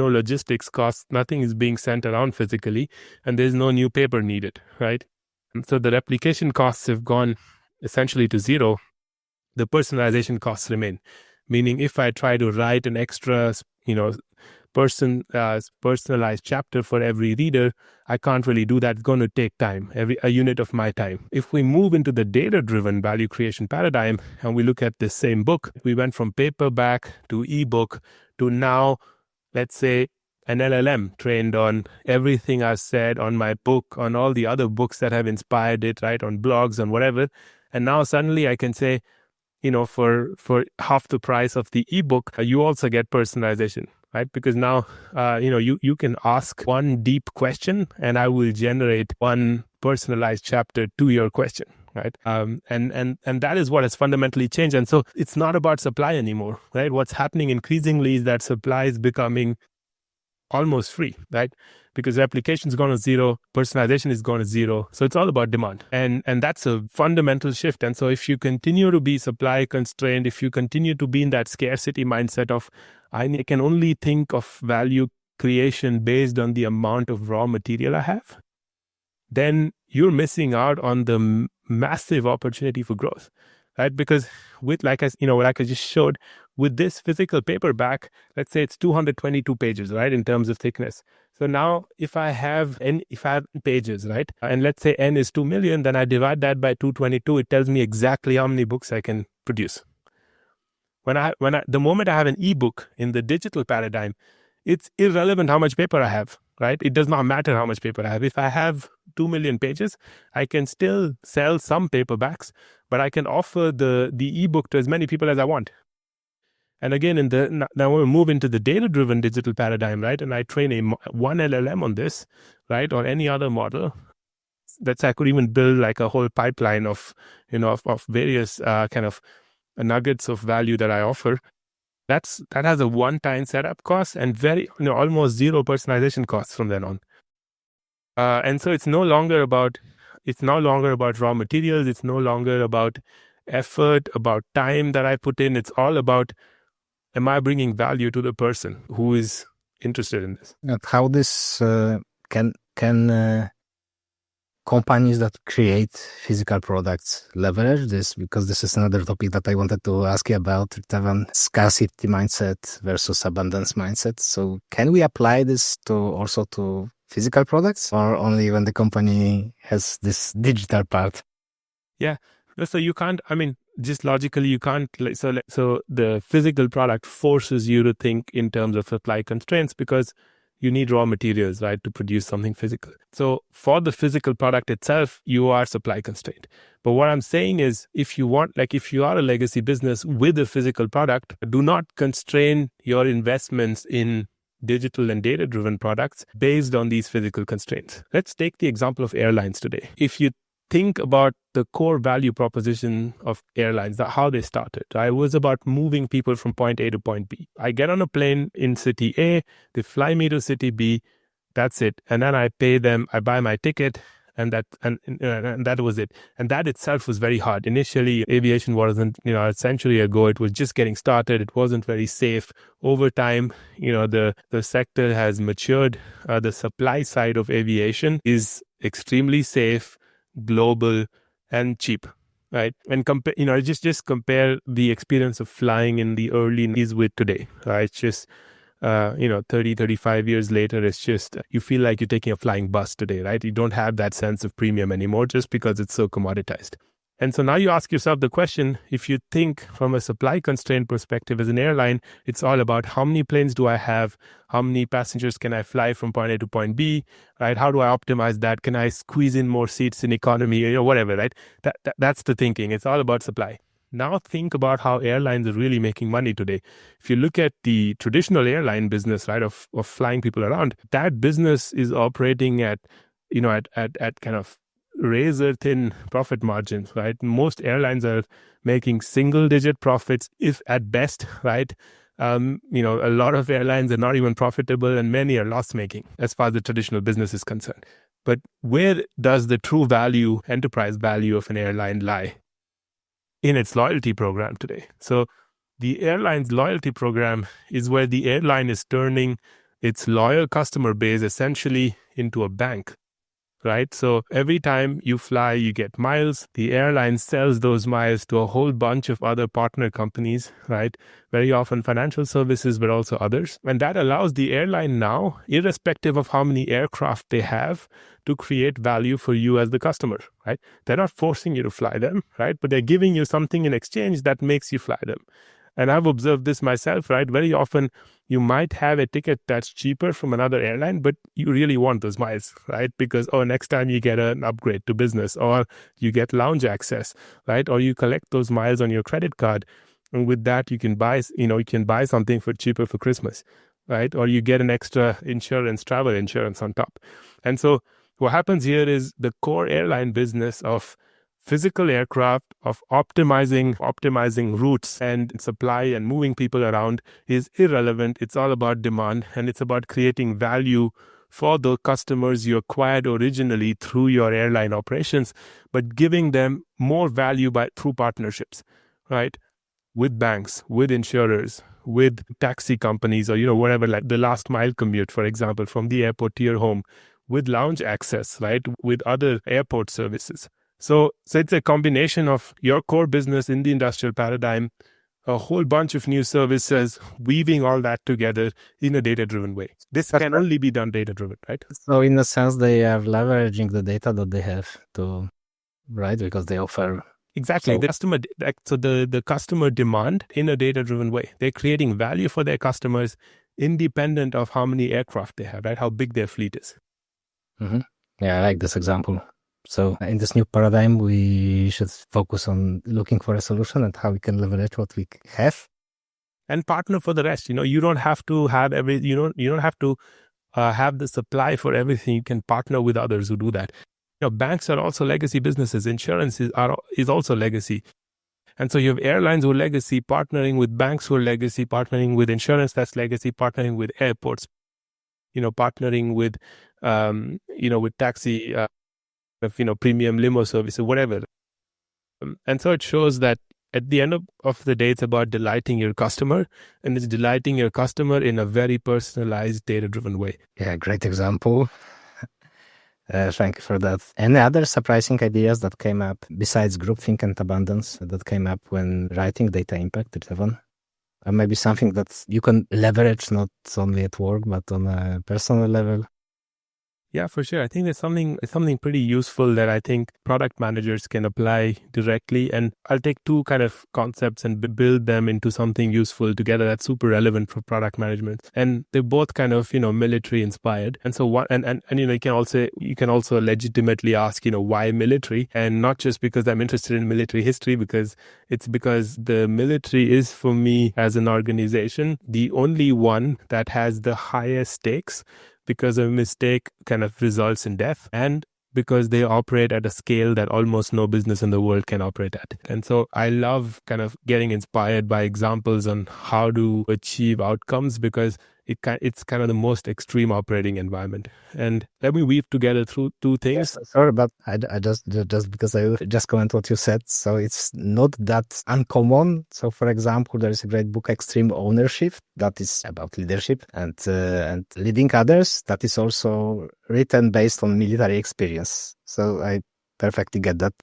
logistics costs. Nothing is being sent around physically, and there's no new paper needed, right? And so the replication costs have gone essentially to zero. The personalization costs remain. Meaning, if I try to write an extra, personalized chapter for every reader. I can't really do that. It's going to take time, a unit of my time. If we move into the data-driven value creation paradigm and we look at this same book, we went from paperback to ebook to now, let's say, an LLM trained on everything I've said on my book, on all the other books that have inspired it, right, on blogs, on whatever. And now suddenly I can say, for half the price of the ebook, you also get personalization, right? Because now, you can ask one deep question and I will generate one personalized chapter to your question, right? And that is what has fundamentally changed. And so it's not about supply anymore, right? What's happening increasingly is that supply is becoming almost free, right? Because replication is gone to zero, personalization is gone to zero. So it's all about demand. And that's a fundamental shift. And so if you continue to be supply constrained, if you continue to be in that scarcity mindset of, I can only think of value creation based on the amount of raw material I have, then you're missing out on the massive opportunity for growth, right? Because with, like I just showed, with this physical paperback, let's say it's 222 pages, right, in terms of thickness. So now if I have pages, right, and let's say N is 2 million, then I divide that by 222, it tells me exactly how many books I can produce. The moment I have an ebook in the digital paradigm, it's irrelevant how much paper I have, right? It does not matter how much paper I have. If I have 2 million pages, I can still sell some paperbacks, but I can offer the ebook to as many people as I want. And again, now we move into the data-driven digital paradigm, right? And I train one LLM on this, right, or any other model. I could even build like a whole pipeline of various kind of nuggets of value that I offer. That has a one-time setup cost and almost zero personalization costs from then on. And so it's no longer about raw materials. It's no longer about effort, about time that I put in. It's all about, am I bringing value to the person who is interested in this? And how this can companies that create physical products leverage this? Because this is another topic that I wanted to ask you about, RITAVAN, scarcity mindset versus abundance mindset. So can we apply this also to physical products, or only when the company has this digital part? Yeah. So you can't, just logically, you can't. So the physical product forces you to think in terms of supply constraints because you need raw materials, right, to produce something physical. So for the physical product itself, you are supply constrained. But what I'm saying is, if you are a legacy business with a physical product, do not constrain your investments in digital and data-driven products based on these physical constraints. Let's take the example of airlines today. If you think about the core value proposition of airlines, how they started. It was about moving people from point A to point B. I get on a plane in city A, they fly me to city B, that's it. And then I pay them, I buy my ticket, and that was it. And that itself was very hard. Initially, aviation wasn't, a century ago, it was just getting started. It wasn't very safe. Over time, the sector has matured. The supply side of aviation is extremely safe, global, and cheap, right? And just compare the experience of flying in the early 90s with today, right? It's just 30, 35 years later, it's just, you feel like you're taking a flying bus today, right? You don't have that sense of premium anymore just because it's so commoditized. And so now you ask yourself the question, if you think from a supply constraint perspective as an airline, it's all about how many planes do I have? How many passengers can I fly from point A to point B, right? How do I optimize that? Can I squeeze in more seats in economy, whatever, right? That's the thinking. It's all about supply. Now think about how airlines are really making money today. If you look at the traditional airline business, right, of flying people around, that business is operating at kind of razor thin profit margins, right? Most airlines are making single digit profits, if at best, right? A lot of airlines are not even profitable and many are loss making as far as the traditional business is concerned. But where does the true value, enterprise value of an airline lie? In its loyalty program today. So the airline's loyalty program is where the airline is turning its loyal customer base essentially into a bank. right? So every time you fly, you get miles. The airline sells those miles to a whole bunch of other partner companies, right? Very often financial services, but also others. And that allows the airline now, irrespective of how many aircraft they have, to create value for you as the customer, right? They're not forcing you to fly them, right? But they're giving you something in exchange that makes you fly them. And I've observed this myself, right? Very often you might have a ticket that's cheaper from another airline, but you really want those miles, right? Because, next time you get an upgrade to business, or you get lounge access, right? Or you collect those miles on your credit card. And with that, you can buy something for cheaper for Christmas, right? Or you get an extra travel insurance on top. And so what happens here is the core airline business of physical aircraft, of optimizing routes and supply and moving people around is irrelevant. It's all about demand, and it's about creating value for the customers you acquired originally through your airline operations, but giving them more value through partnerships, right? With banks, with insurers, with taxi companies, or whatever, like the last mile commute, for example, from the airport to your home, with lounge access, right? With other airport services. So it's a combination of your core business in the industrial paradigm, a whole bunch of new services, weaving all that together in a data-driven way. This can only be done data-driven, right? So in a sense, they are leveraging the data that they have right? Because they offer... Exactly. The customer demand in a data-driven way. They're creating value for their customers independent of how many aircraft they have, right? How big their fleet is. Mm-hmm. Yeah, I like this example. So in this new paradigm, we should focus on looking for a solution and how we can leverage what we have, and partner for the rest. You don't have to have you don't have to have the supply for everything. You can partner with others who do that. Banks are also legacy businesses. Insurance is also legacy. And so you have airlines who are legacy, partnering with banks who are legacy, partnering with insurance that's legacy, partnering with airports, partnering with with taxi, premium limo services, whatever. And so it shows that at the end of the day, it's about delighting your customer, and it's delighting your customer in a very personalized, data-driven way. Yeah, great example. Thank you for that. Any other surprising ideas that came up besides groupthink and abundance that came up when writing data impact, RITAVAN? Or maybe something that you can leverage not only at work, but on a personal level? Yeah, for sure. I think there's something pretty useful that I think product managers can apply directly. And I'll take two kind of concepts and build them into something useful together that's super relevant for product management. And they're both kind of, military inspired. And so you can also legitimately ask, why military? And not just because I'm interested in military history, because the military is, for me as an organization, the only one that has the highest stakes, because a mistake kind of results in death, and because they operate at a scale that almost no business in the world can operate at. And so I love kind of getting inspired by examples on how to achieve outcomes, because it's kind of the most extreme operating environment. And let me weave together through two things. Yes, sorry, but I just because I just comment what you said. So it's not that uncommon. So for example, there is a great book, Extreme Ownership, that is about leadership and leading others. That is also written based on military experience. So I perfectly get that.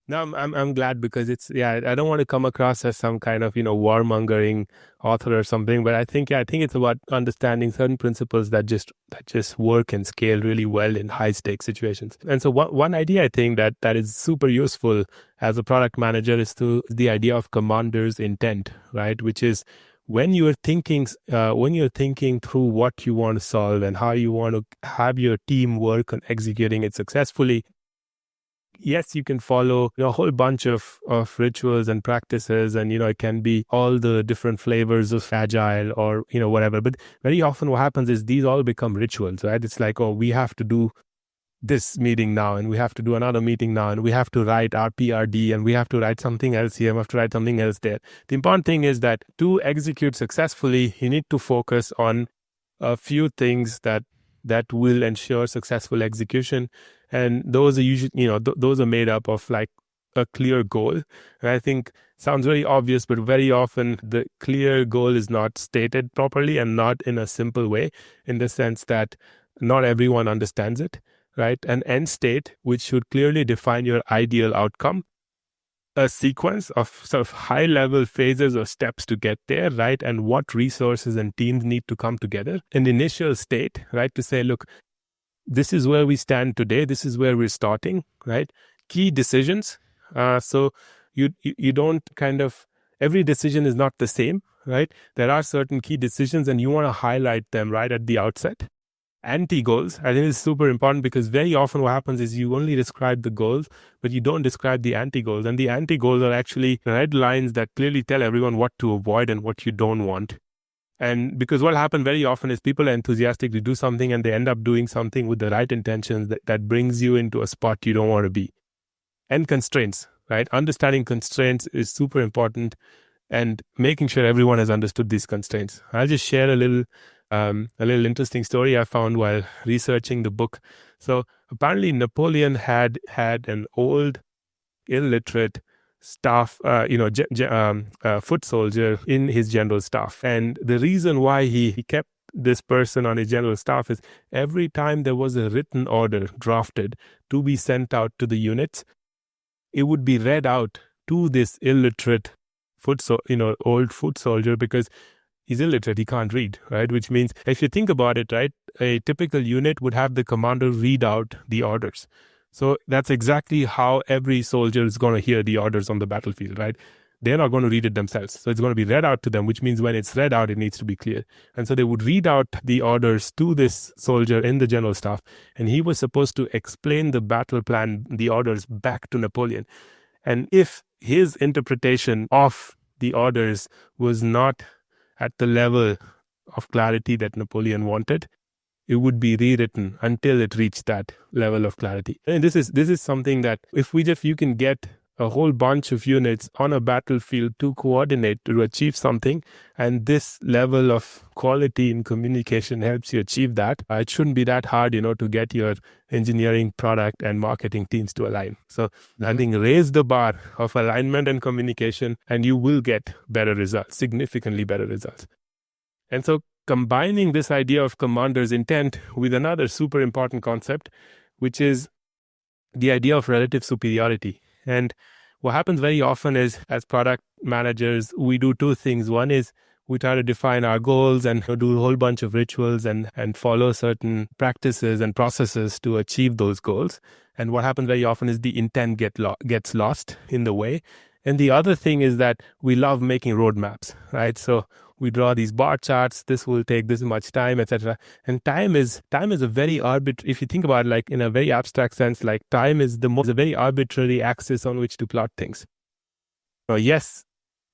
No, I'm glad, because I don't want to come across as some kind of, warmongering author or something, but I think it's about understanding certain principles that just work and scale really well in high stakes situations. And so one idea I think that is super useful as a product manager is the idea of commander's intent, right? Which is when you're thinking through what you want to solve and how you want to have your team work on executing it successfully. Yes, you can follow a whole bunch of rituals and practices, and it can be all the different flavors of agile or whatever. But very often what happens is these all become rituals, right? It's like, we have to do this meeting now, and we have to do another meeting now, and we have to write our PRD, and we have to write something else here, and we have to write something else there. The important thing is that to execute successfully, you need to focus on a few things that will ensure successful execution. And those are usually, those are made up of like a clear goal. And I think sounds very obvious, but very often the clear goal is not stated properly and not in a simple way, in the sense that not everyone understands it, right? An end state, which should clearly define your ideal outcome, a sequence of sort of high-level phases or steps to get there, right? And what resources and teams need to come together. An initial state, right? To say, look, this is where we stand today. This is where we're starting, right? Key decisions. So you don't kind of, every decision is not the same, right? There are certain key decisions and you want to highlight them right at the outset. Anti-goals, I think is super important, because very often what happens is you only describe the goals, but you don't describe the anti-goals. And the anti-goals are actually red lines that clearly tell everyone what to avoid and what you don't want. And because what happens very often is people are enthusiastic to do something and they end up doing something with the right intentions that brings you into a spot you don't want to be. And constraints, right? Understanding constraints is super important, and making sure everyone has understood these constraints. I'll just share a little interesting story I found while researching the book. So apparently Napoleon had an old, illiterate staff, foot soldier in his general staff. And the reason why he kept this person on his general staff is every time there was a written order drafted to be sent out to the units, it would be read out to this illiterate old foot soldier, because he's illiterate, he can't read, right? Which means, if you think about it, right, a typical unit would have the commander read out the orders. So that's exactly how every soldier is going to hear the orders on the battlefield, right? They're not going to read it themselves. So it's going to be read out to them, which means when it's read out, it needs to be clear. And so they would read out the orders to this soldier in the general staff, and he was supposed to explain the battle plan, the orders, back to Napoleon. And if his interpretation of the orders was not at the level of clarity that Napoleon wanted, it would be rewritten until it reached that level of clarity. And this is something that if you can get a whole bunch of units on a battlefield to coordinate to achieve something, and this level of quality in communication helps you achieve that, it shouldn't be that hard, to get your engineering, product, and marketing teams to align. So I think raise the bar of alignment and communication, and you will get better results, significantly better results. And so combining this idea of commander's intent with another super important concept, which is the idea of relative superiority. And what happens very often is, as product managers, we do two things. One is we try to define our goals and do a whole bunch of rituals and follow certain practices and processes to achieve those goals. And what happens very often is the intent gets lost in the way. And the other thing is that we love making roadmaps, right? So we draw these bar charts. This will take this much time, etc. And time is a very arbitrary. If you think about it, like in a very abstract sense, like time is a very arbitrary axis on which to plot things. Yes,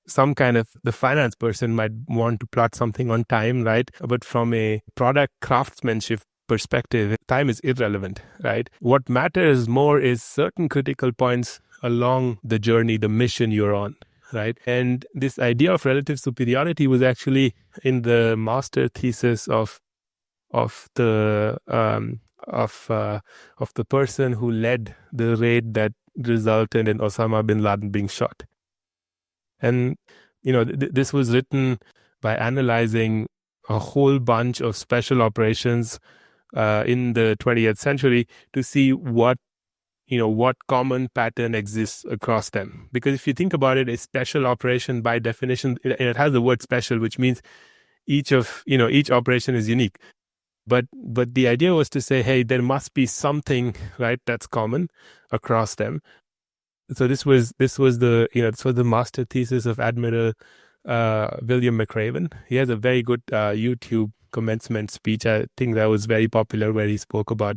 some kind of the finance person might want to plot something on time, right? But from a product craftsmanship perspective, time is irrelevant, right? What matters more is certain critical points along the journey, the mission you're on, right? And this idea of relative superiority was actually in the master thesis of the person who led the raid that resulted in Osama bin Laden being shot. And this was written by analyzing a whole bunch of special operations in the 20th century to see what common pattern exists across them. Because if you think about it, a special operation by definition, it has the word special, which means each operation is unique. But the idea was to say, hey, there must be something, right, that's common across them. So this was the master thesis of Admiral William McRaven. He has a very good YouTube commencement speech. I think that was very popular, where he spoke about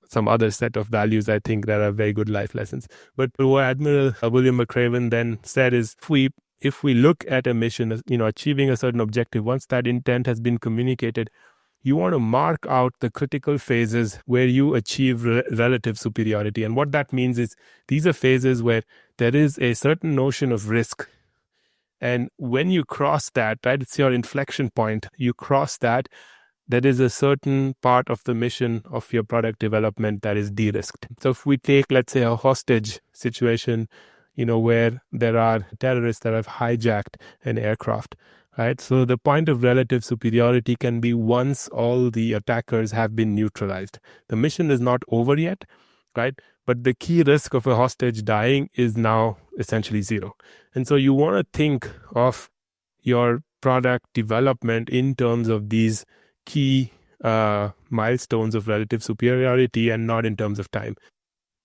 some other set of values, I think, that are very good life lessons. But what Admiral William McRaven then said is, if we look at a mission, achieving a certain objective, once that intent has been communicated, you want to mark out the critical phases where you achieve relative superiority. And what that means is these are phases where there is a certain notion of risk. And when you cross that, right, it's your inflection point, you cross that, there is a certain part of the mission of your product development that is de-risked. So if we take, let's say, a hostage situation, where there are terrorists that have hijacked an aircraft, right? So the point of relative superiority can be once all the attackers have been neutralized. The mission is not over yet, right? But the key risk of a hostage dying is now essentially zero. And so you want to think of your product development in terms of these key milestones of relative superiority and not in terms of time.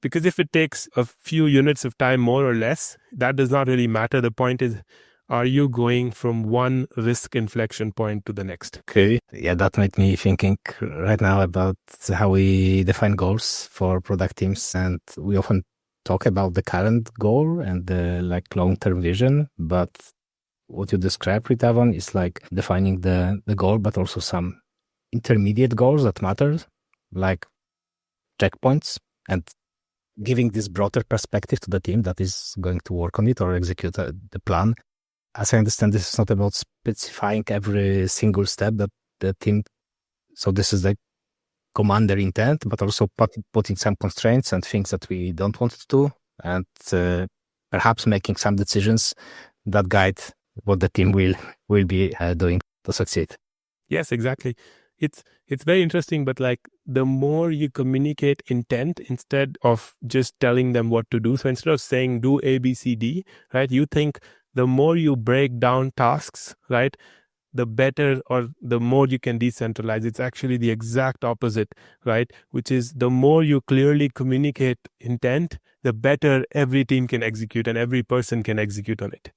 Because if it takes a few units of time more or less, that does not really matter. The point is, are you going from one risk inflection point to the next? Okay. Yeah, that made me thinking right now about how we define goals for product teams. And we often talk about the current goal and the long-term vision, but what you described, RITAVAN, is like defining the goal, but also some intermediate goals that matter, like checkpoints, and giving this broader perspective to the team that is going to work on it or execute the plan. As I understand, this is not about specifying every single step that the team, so this is the commander intent, but also putting some constraints and things that we don't want to do, and perhaps making some decisions that guide what the team will be doing to succeed. Yes, exactly. It's very interesting, but like the more you communicate intent instead of just telling them what to do. So instead of saying do A, B, C, D, right? You think the more you break down tasks, right, the better or the more you can decentralize. It's actually the exact opposite, right? Which is the more you clearly communicate intent, the better every team can execute and every person can execute on it.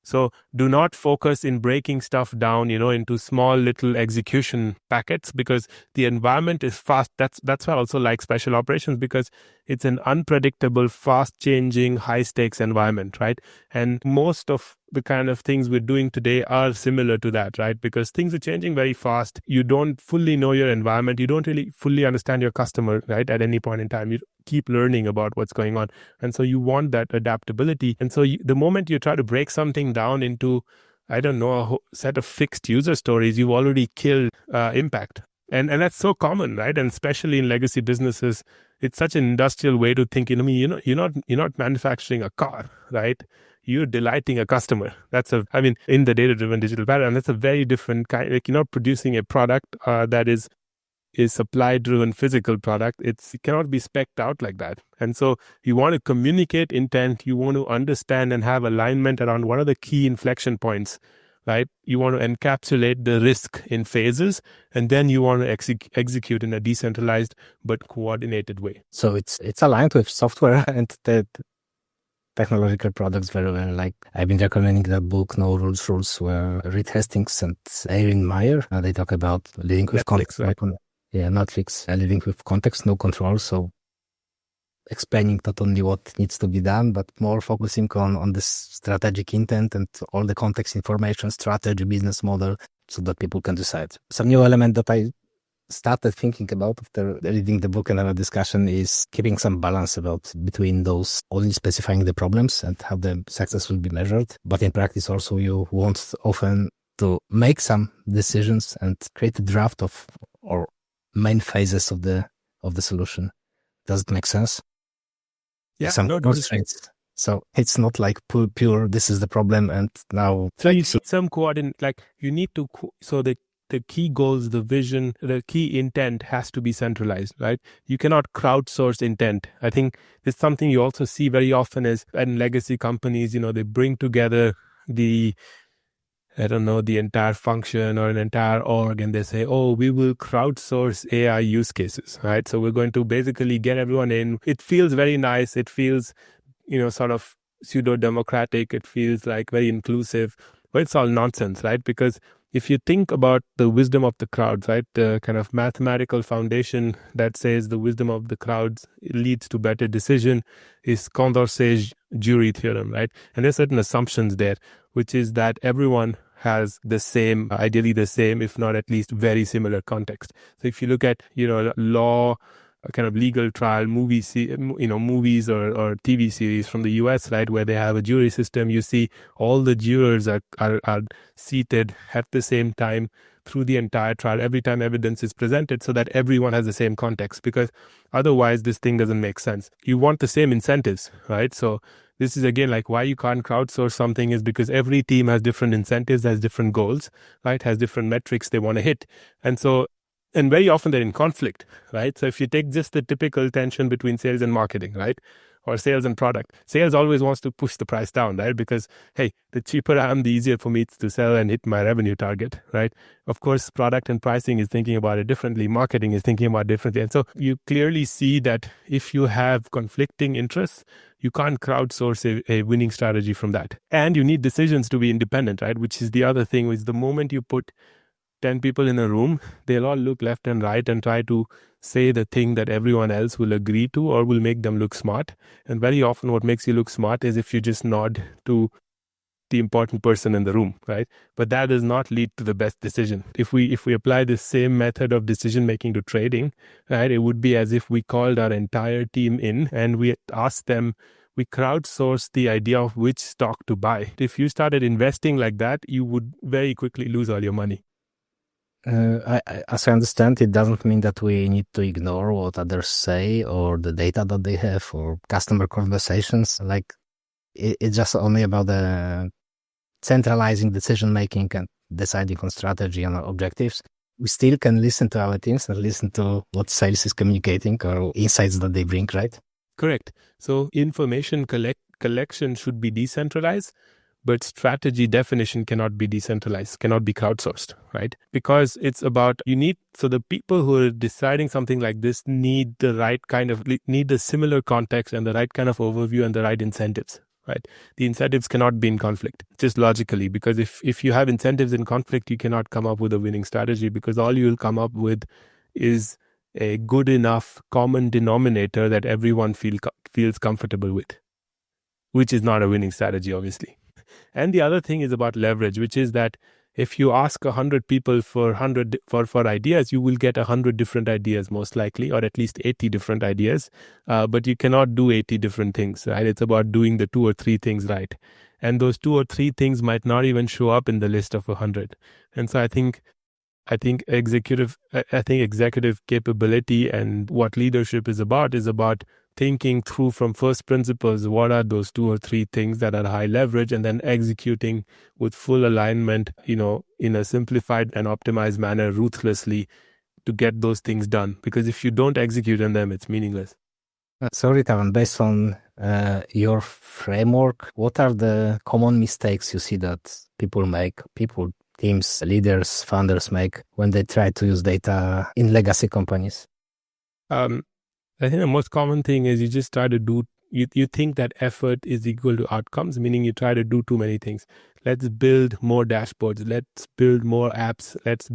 So do not focus in breaking stuff down, into small little execution packets, because the environment is fast. That's why I also like special operations, because it's an unpredictable, fast changing, high stakes environment, right? And most of the kind of things we're doing today are similar to that, right? Because things are changing very fast. You don't fully know your environment. You don't really fully understand your customer, right? At any point in time, you keep learning about what's going on. And so you want that adaptability. And so the moment you try to break something down into, I don't know, a whole set of fixed user stories, you've already killed impact. And that's so common, right? And especially in legacy businesses, it's such an industrial way to think. You're not manufacturing a car, right? You're delighting a customer. In the data-driven digital paradigm, that's a very different kind. Like, you're not producing a product that is supply-driven physical product. It cannot be specced out like that. And so you want to communicate intent. You want to understand and have alignment around what are the key inflection points, right? You want to encapsulate the risk in phases, and then you want to execute in a decentralized but coordinated way. So it's aligned with software and the technological products very well. Like, I've been recommending the book No Rules Rules, where Reed Hastings and Erin Meyer, they talk about living with context. Right? Netflix, living with context, no control. So explaining not only what needs to be done, but more focusing on this strategic intent and all the context information, strategy, business model, so that people can decide. Some new element that I started thinking about after reading the book and our discussion is keeping some balance between those only specifying the problems and how the success will be measured. But in practice also, you want often to make some decisions and create a draft of or main phases of the solution. Does it make sense? Yeah, some constraints. So it's not like pure this is the problem and now. So you need some coordinate, like you need to, so the key goals, the vision, the key intent has to be centralized, right? You cannot crowdsource intent. I think it's something you also see very often is in legacy companies, they bring together the entire function or an entire org, and they say, oh, we will crowdsource AI use cases, right? So we're going to basically get everyone in. It feels very nice. It feels, sort of pseudo-democratic. It feels like very inclusive, but it's all nonsense, right? Because if you think about the wisdom of the crowds, right, the kind of mathematical foundation that says the wisdom of the crowds leads to better decision is Condorcet's jury theorem, right? And there's certain assumptions there, which is that everyone has the same, ideally the same, if not at least very similar context. So if you look at, law, kind of legal trial movies or TV series from the US, right, where they have a jury system, you see all the jurors are seated at the same time through the entire trial, every time evidence is presented, so that everyone has the same context, because otherwise this thing doesn't make sense. You want the same incentives, right? So this is again like why you can't crowdsource something is because every team has different incentives, has different goals, right? Has different metrics they want to hit. And very often they're in conflict, right? So if you take just the typical tension between sales and marketing, right? Or sales and product, sales always wants to push the price down, right? Because, hey, the cheaper I am, the easier for me to sell and hit my revenue target, right? Of course, product and pricing is thinking about it differently. Marketing is thinking about it differently. And so you clearly see that if you have conflicting interests, you can't crowdsource a winning strategy from that. And you need decisions to be independent, right? Which is the other thing, is the moment you put 10 people in a room, they'll all look left and right and try to say the thing that everyone else will agree to or will make them look smart. And very often what makes you look smart is if you just nod to the important person in the room, right? But that does not lead to the best decision. If we apply the same method of decision making to trading, right, it would be as if we called our entire team in and we asked them, we crowdsourced the idea of which stock to buy. If you started investing like that, you would very quickly lose all your money. As I understand, it doesn't mean that we need to ignore what others say or the data that they have or customer conversations. Like it's just only about the centralizing decision making and deciding on strategy and objectives. We still can listen to our teams and listen to what sales is communicating or insights that they bring, right? Correct. So information collection should be decentralized, but strategy definition cannot be decentralized, cannot be crowdsourced, right? Because it's about, so the people who are deciding something like this need the similar context and the right kind of overview and the right incentives, right? The incentives cannot be in conflict, just logically, because if you have incentives in conflict, you cannot come up with a winning strategy, because all you'll come up with is a good enough common denominator that everyone feels comfortable with, which is not a winning strategy, obviously. And the other thing is about leverage, which is that if you ask 100 people for ideas, you will get 100 different ideas, most likely, or at least 80 different ideas. But you cannot do 80 different things, right? It's about doing the 2 or 3 things right. And those 2 or 3 things might not even show up in the list of 100. And so I think executive capability and what leadership is about thinking through from first principles, what are those 2 or 3 things that are high leverage, and then executing with full alignment, in a simplified and optimized manner, ruthlessly, to get those things done. Because if you don't execute on them, it's meaningless. So RITAVAN, based on your framework, what are the common mistakes you see that teams, leaders, founders make when they try to use data in legacy companies? I think the most common thing is you just try to do, you think that effort is equal to outcomes, meaning you try to do too many things. Let's build more dashboards. Let's build more apps. Let's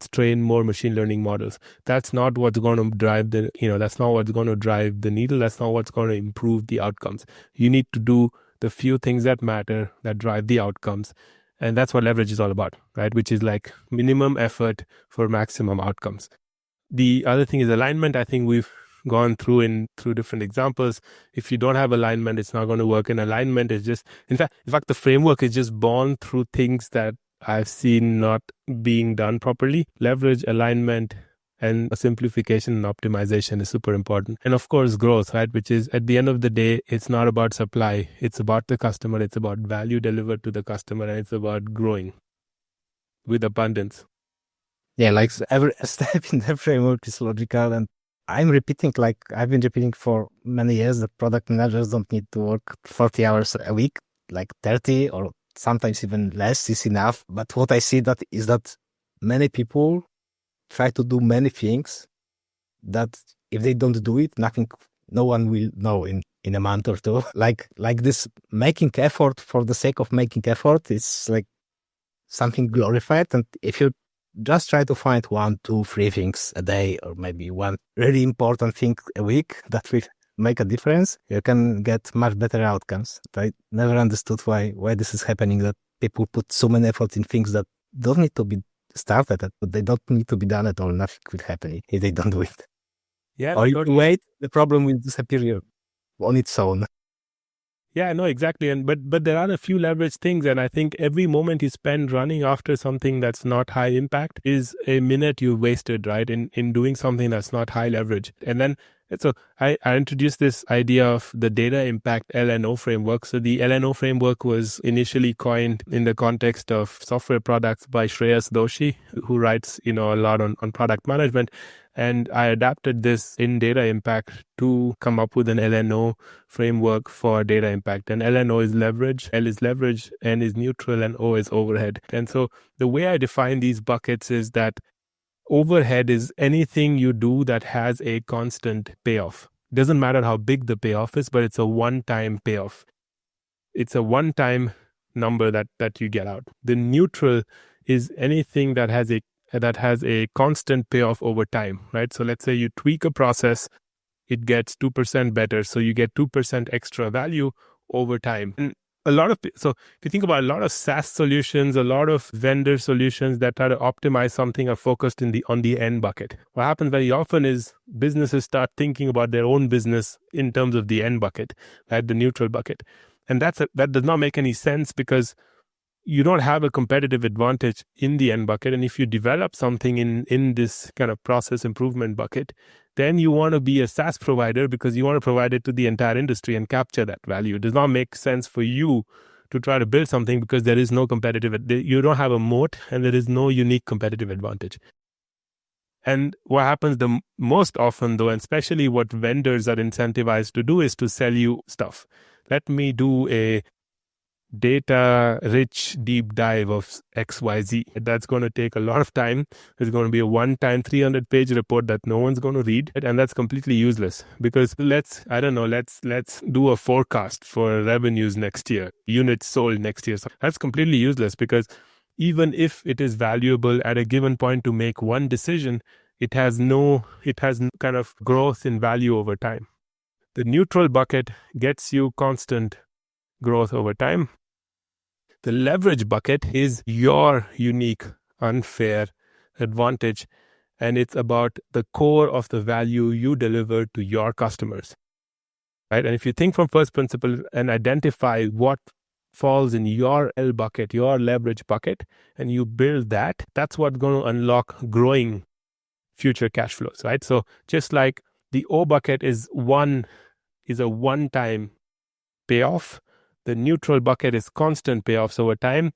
train more machine learning models. That's not what's going to drive that's not what's going to drive the needle. That's not what's going to improve the outcomes. You need to do the few things that matter, that drive the outcomes. And that's what leverage is all about, right? Which is like minimum effort for maximum outcomes. The other thing is alignment. I think we've gone through different examples. If you don't have alignment, it's not going to work. And alignment is just, in fact, the framework is just born through things that I've seen not being done properly. Leverage, alignment, and simplification and optimization is super important. And of course, growth, right? Which is, at the end of the day, it's not about supply. It's about the customer. It's about value delivered to the customer. And it's about growing with abundance. Yeah, like every step in the framework is logical. And I've been repeating for many years that product managers don't need to work 40 hours a week, like 30 or sometimes even less is enough. But what I see is that many people try to do many things that if they don't do it, no one will know in a month or 2. Like this making effort for the sake of making effort is like something glorified. And if you just try to find 1, 2, 3 things a day, or maybe one really important thing a week that will make a difference, you can get much better outcomes. I never understood why this is happening, that people put so much effort in things that don't need to be started, but they don't need to be done at all. Nothing will happen if they don't do it. Yeah, or you wait, the problem will disappear on its own. Yeah, no, exactly. But there are a few leverage things, and I think every moment you spend running after something that's not high impact is a minute you wasted, right? In doing something that's not high leverage. And then And so I introduced this idea of the data impact LNO framework. So the LNO framework was initially coined in the context of software products by Shreyas Doshi, who writes, a lot on product management. And I adapted this in data impact to come up with an LNO framework for data impact. And LNO is leverage, L is leverage, N is neutral, and O is overhead. And so the way I define these buckets is that overhead is anything you do that has a constant payoff. Doesn't matter how big the payoff is, but it's a one-time payoff. It's a one-time number that you get out. The neutral is anything that has a constant payoff over time, right? So let's say you tweak a process, it gets 2% better. So you get 2% extra value over time. And so if you think about a lot of SaaS solutions, a lot of vendor solutions that try to optimize something are focused on the end bucket. What happens very often is businesses start thinking about their own business in terms of the end bucket, right? The neutral bucket. And that does not make any sense because you don't have a competitive advantage in the end bucket. And if you develop something in this kind of process improvement bucket, then you want to be a SaaS provider because you want to provide it to the entire industry and capture that value. It does not make sense for you to try to build something because there is no you don't have a moat and there is no unique competitive advantage. And what happens the most often though, and especially what vendors are incentivized to do, is to sell you stuff. Let me do a data-rich deep dive of XYZ. That's going to take a lot of time. It's going to be a one-time 300-page report that no one's going to read, and that's completely useless because let's do a forecast for revenues next year, units sold next year. So that's completely useless because even if it is valuable at a given point to make one decision, it has kind of growth in value over time. The neutral bucket gets you constant growth over time. The leverage bucket is your unique, unfair advantage, and it's about the core of the value you deliver to your customers, right? And if you think from first principle and identify what falls in your L bucket, your leverage bucket, and you build that, that's what's going to unlock growing future cash flows, right? So just like the O bucket is a one-time payoff, the neutral bucket is constant payoffs over time.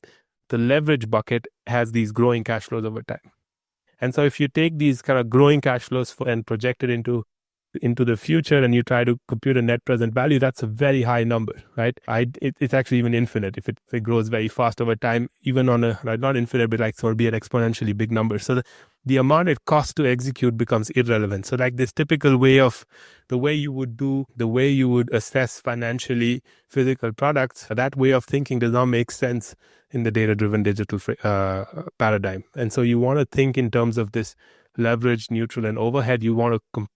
The leverage bucket has these growing cash flows over time. And so if you take these kind of growing cash flows and project it into the future and you try to compute a net present value, that's a very high number, right? It's actually even infinite if it grows very fast over time, even on not infinite, but like so it'll be an exponentially big number. So the amount it costs to execute becomes irrelevant. So like this typical way of the way you would assess financially physical products, that way of thinking does not make sense in the data-driven digital paradigm. And so you want to think in terms of this leverage, neutral, and overhead. You want to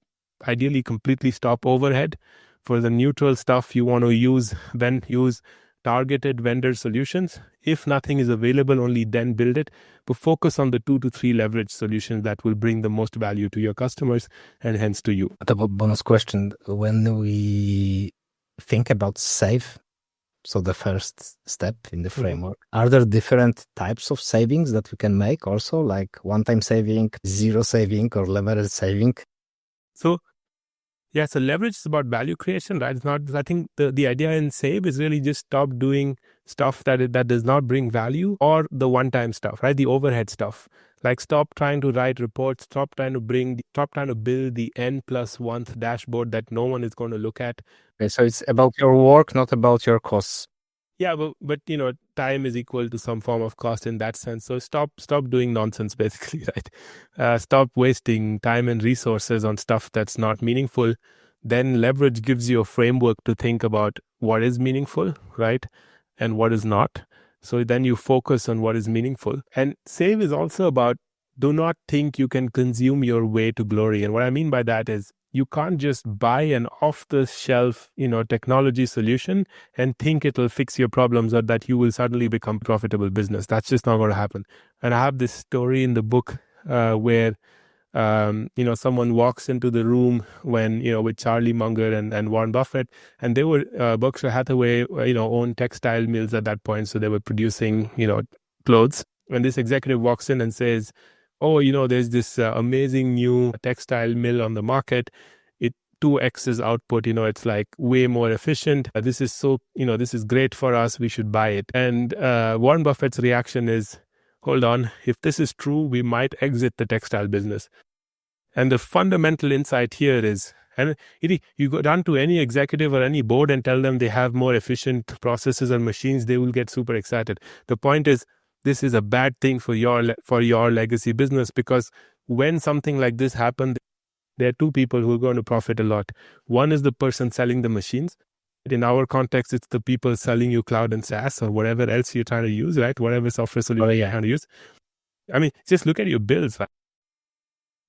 ideally completely stop overhead. For the neutral stuff, you want to use targeted vendor solutions. If nothing is available, only then build it. But focus on the 2 to 3 leverage solutions that will bring the most value to your customers and hence to you. A bonus question. When we think about save, so the first step in the framework, are there different types of savings that we can make also, like one-time saving, zero saving, or leverage saving? So leverage is about value creation, right? It's not. I think the idea in save is really just stop doing stuff that does not bring value, or the one-time stuff, right? The overhead stuff. Like stop trying to write reports, stop trying to build the N+1th dashboard that no one is going to look at. Okay, so it's about your work, not about your costs. Yeah, but time is equal to some form of cost in that sense. So stop doing nonsense, basically, right? Stop wasting time and resources on stuff that's not meaningful. Then leverage gives you a framework to think about what is meaningful, right? And what is not. So then you focus on what is meaningful. And save is also about do not think you can consume your way to glory. And what I mean by that is you can't just buy an off-the-shelf, technology solution and think it'll fix your problems or that you will suddenly become a profitable business. That's just not going to happen. And I have this story in the book where, someone walks into the room when, with Charlie Munger and Warren Buffett, and they were, Berkshire Hathaway, owned textile mills at that point. So they were producing, clothes. And this executive walks in and says, oh, there's this amazing new textile mill on the market. 2x's output, it's like way more efficient. This is so, this is great for us. We should buy it. And Warren Buffett's reaction is, hold on, if this is true, we might exit the textile business. And the fundamental insight here is, and you go down to any executive or any board and tell them they have more efficient processes and machines, they will get super excited. The point is, this is a bad thing for your legacy business, because when something like this happens, there are two people who are going to profit a lot. One is the person selling the machines. In our context, it's the people selling you cloud and SaaS or whatever else you're trying to use, right? Whatever software solution you're trying to use. I mean, just look at your bills. Right?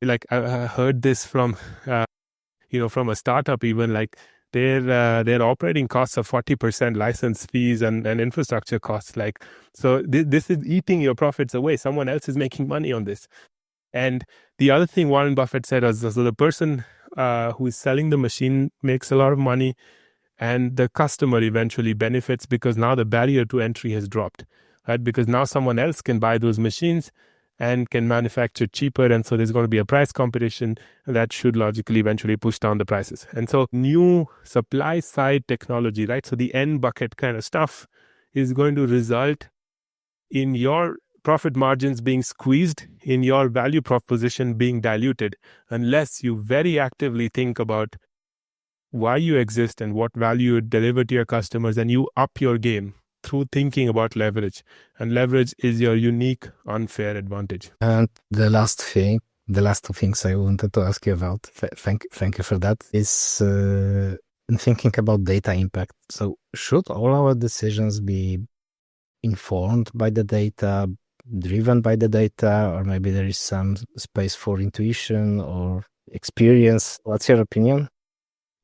Like I heard this from, from a startup even, like their operating costs are 40% license fees and infrastructure costs. Like, so this is eating your profits away. Someone else is making money on this. And the other thing Warren Buffett said was, so the person who is selling the machine makes a lot of money, and the customer eventually benefits because now the barrier to entry has dropped, right? Because now someone else can buy those machines and can manufacture cheaper, and so there's going to be a price competition that should logically eventually push down the prices. And so new supply side technology, right? So the end bucket kind of stuff is going to result in your profit margins being squeezed, in your value proposition being diluted, unless you very actively think about why you exist and what value you deliver to your customers, and you up your game through thinking about leverage. And leverage is your unique unfair advantage. And the last two things I wanted to ask you about, thank you for that, is thinking about data impact. So should all our decisions be informed by the data, driven by the data, or maybe there is some space for intuition or experience? What's your opinion?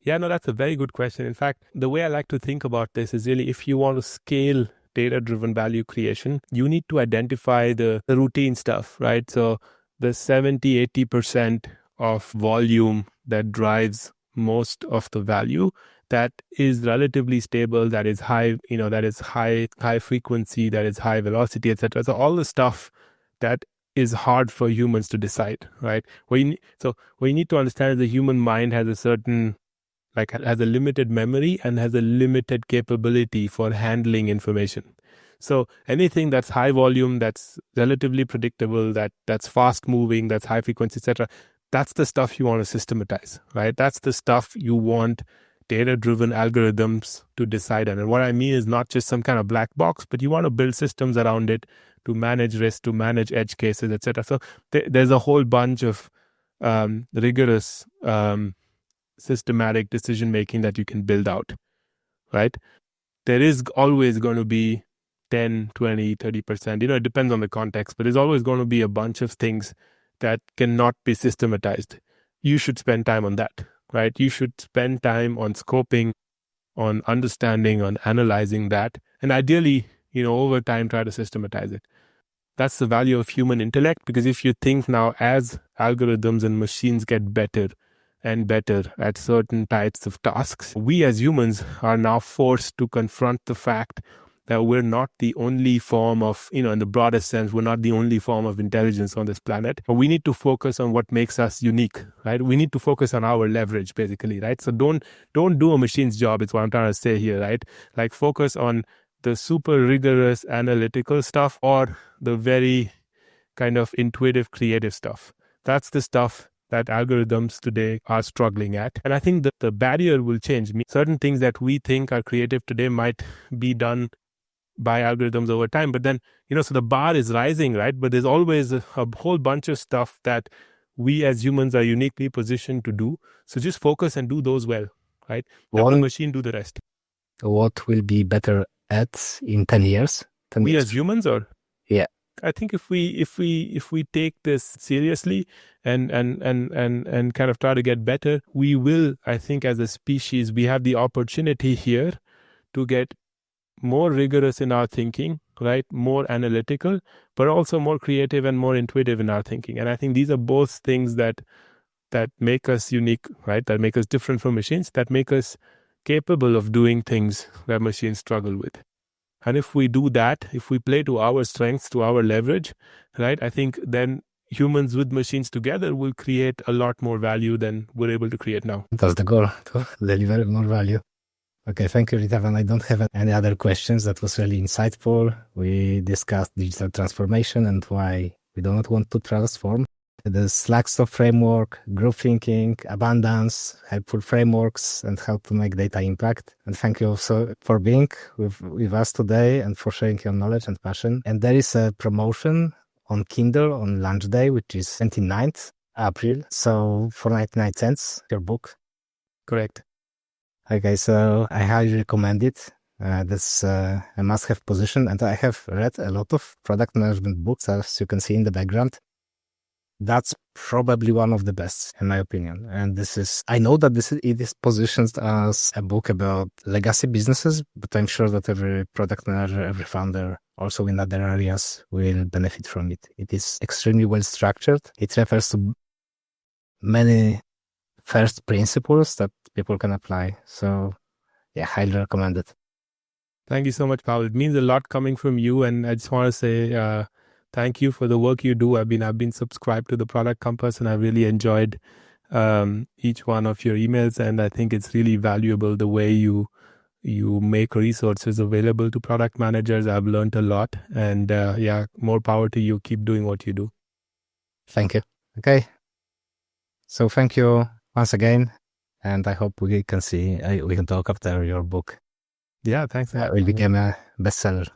Yeah, no, that's a very good question. In fact, the way I like to think about this is really, if you want to scale data-driven value creation, you need to identify the routine stuff, right? So the 70-80% of volume that drives most of the value, that is relatively stable, that is high, that is high frequency, that is high velocity, etc. So all the stuff that is hard for humans to decide, right? What you need to understand is the human mind has a certain, has a limited memory and has a limited capability for handling information. So anything that's high volume, that's relatively predictable, that's fast moving, that's high frequency, etc., that's the stuff you want to systematize, right? That's the stuff you want data-driven algorithms to decide on. And what I mean is not just some kind of black box, but you want to build systems around it to manage risk, to manage edge cases, etc. So there's a whole bunch of rigorous systematic decision-making that you can build out, right? There is always going to be 10, 20, 30%, it depends on the context, but there's always going to be a bunch of things that cannot be systematized. You should spend time on that, right? You should spend time on scoping, on understanding, on analyzing that, and ideally, over time, try to systematize it. That's the value of human intellect, because if you think now, as algorithms and machines get better and better at certain types of tasks, we as humans are now forced to confront the fact that we're not the only form of, in the broadest sense, we're not the only form of intelligence on this planet. But we need to focus on what makes us unique, right? We need to focus on our leverage, basically, right? So don't do a machine's job, is what I'm trying to say here, right? Like, focus on the super rigorous analytical stuff or the very kind of intuitive creative stuff. That's the stuff that algorithms today are struggling at. And I think that the barrier will change. Certain things that we think are creative today might be done by algorithms over time. But then, so the bar is rising, right? But there's always a whole bunch of stuff that we as humans are uniquely positioned to do. So just focus and do those well, right? Let the machine do the rest. What will be better at in 10 years? We as humans, or? Yeah. I think if we take this seriously and kind of try to get better, we will, I think, as a species, we have the opportunity here to get more rigorous in our thinking, right? More analytical, but also more creative and more intuitive in our thinking. And I think these are both things that make us unique, right? That make us different from machines, that make us capable of doing things that machines struggle with. And if we do that, if we play to our strengths, to our leverage, right, I think then humans with machines together will create a lot more value than we're able to create now. That's the goal, to deliver more value. Okay, thank you, RITAVAN. I don't have any other questions. That was really insightful. We discussed digital transformation and why we do not want to transform. The SLASOG framework, group thinking, abundance, helpful frameworks, and how to make data impact. And thank you also for being with us today and for sharing your knowledge and passion. And there is a promotion on Kindle on launch day, which is 29th April. So for 99 cents, your book. Correct. Okay, so I highly recommend it. That's a must-have position. And I have read a lot of product management books, as you can see in the background. That's probably one of the best, in my opinion. And I know that it is positioned as a book about legacy businesses, but I'm sure that every product manager, every founder, also in other areas, will benefit from it. It is extremely well structured. It refers to many first principles that people can apply. So yeah, highly recommend it. Thank you so much, Pawel. It means a lot coming from you. And I just want to say thank you for the work you do. I've been subscribed to the Product Compass, and I really enjoyed each one of your emails. And I think it's really valuable the way you make resources available to product managers. I've learned a lot. And more power to you. Keep doing what you do. Thank you. Okay. So thank you once again. And I hope we can talk after your book. Yeah, thanks. It will become a bestseller.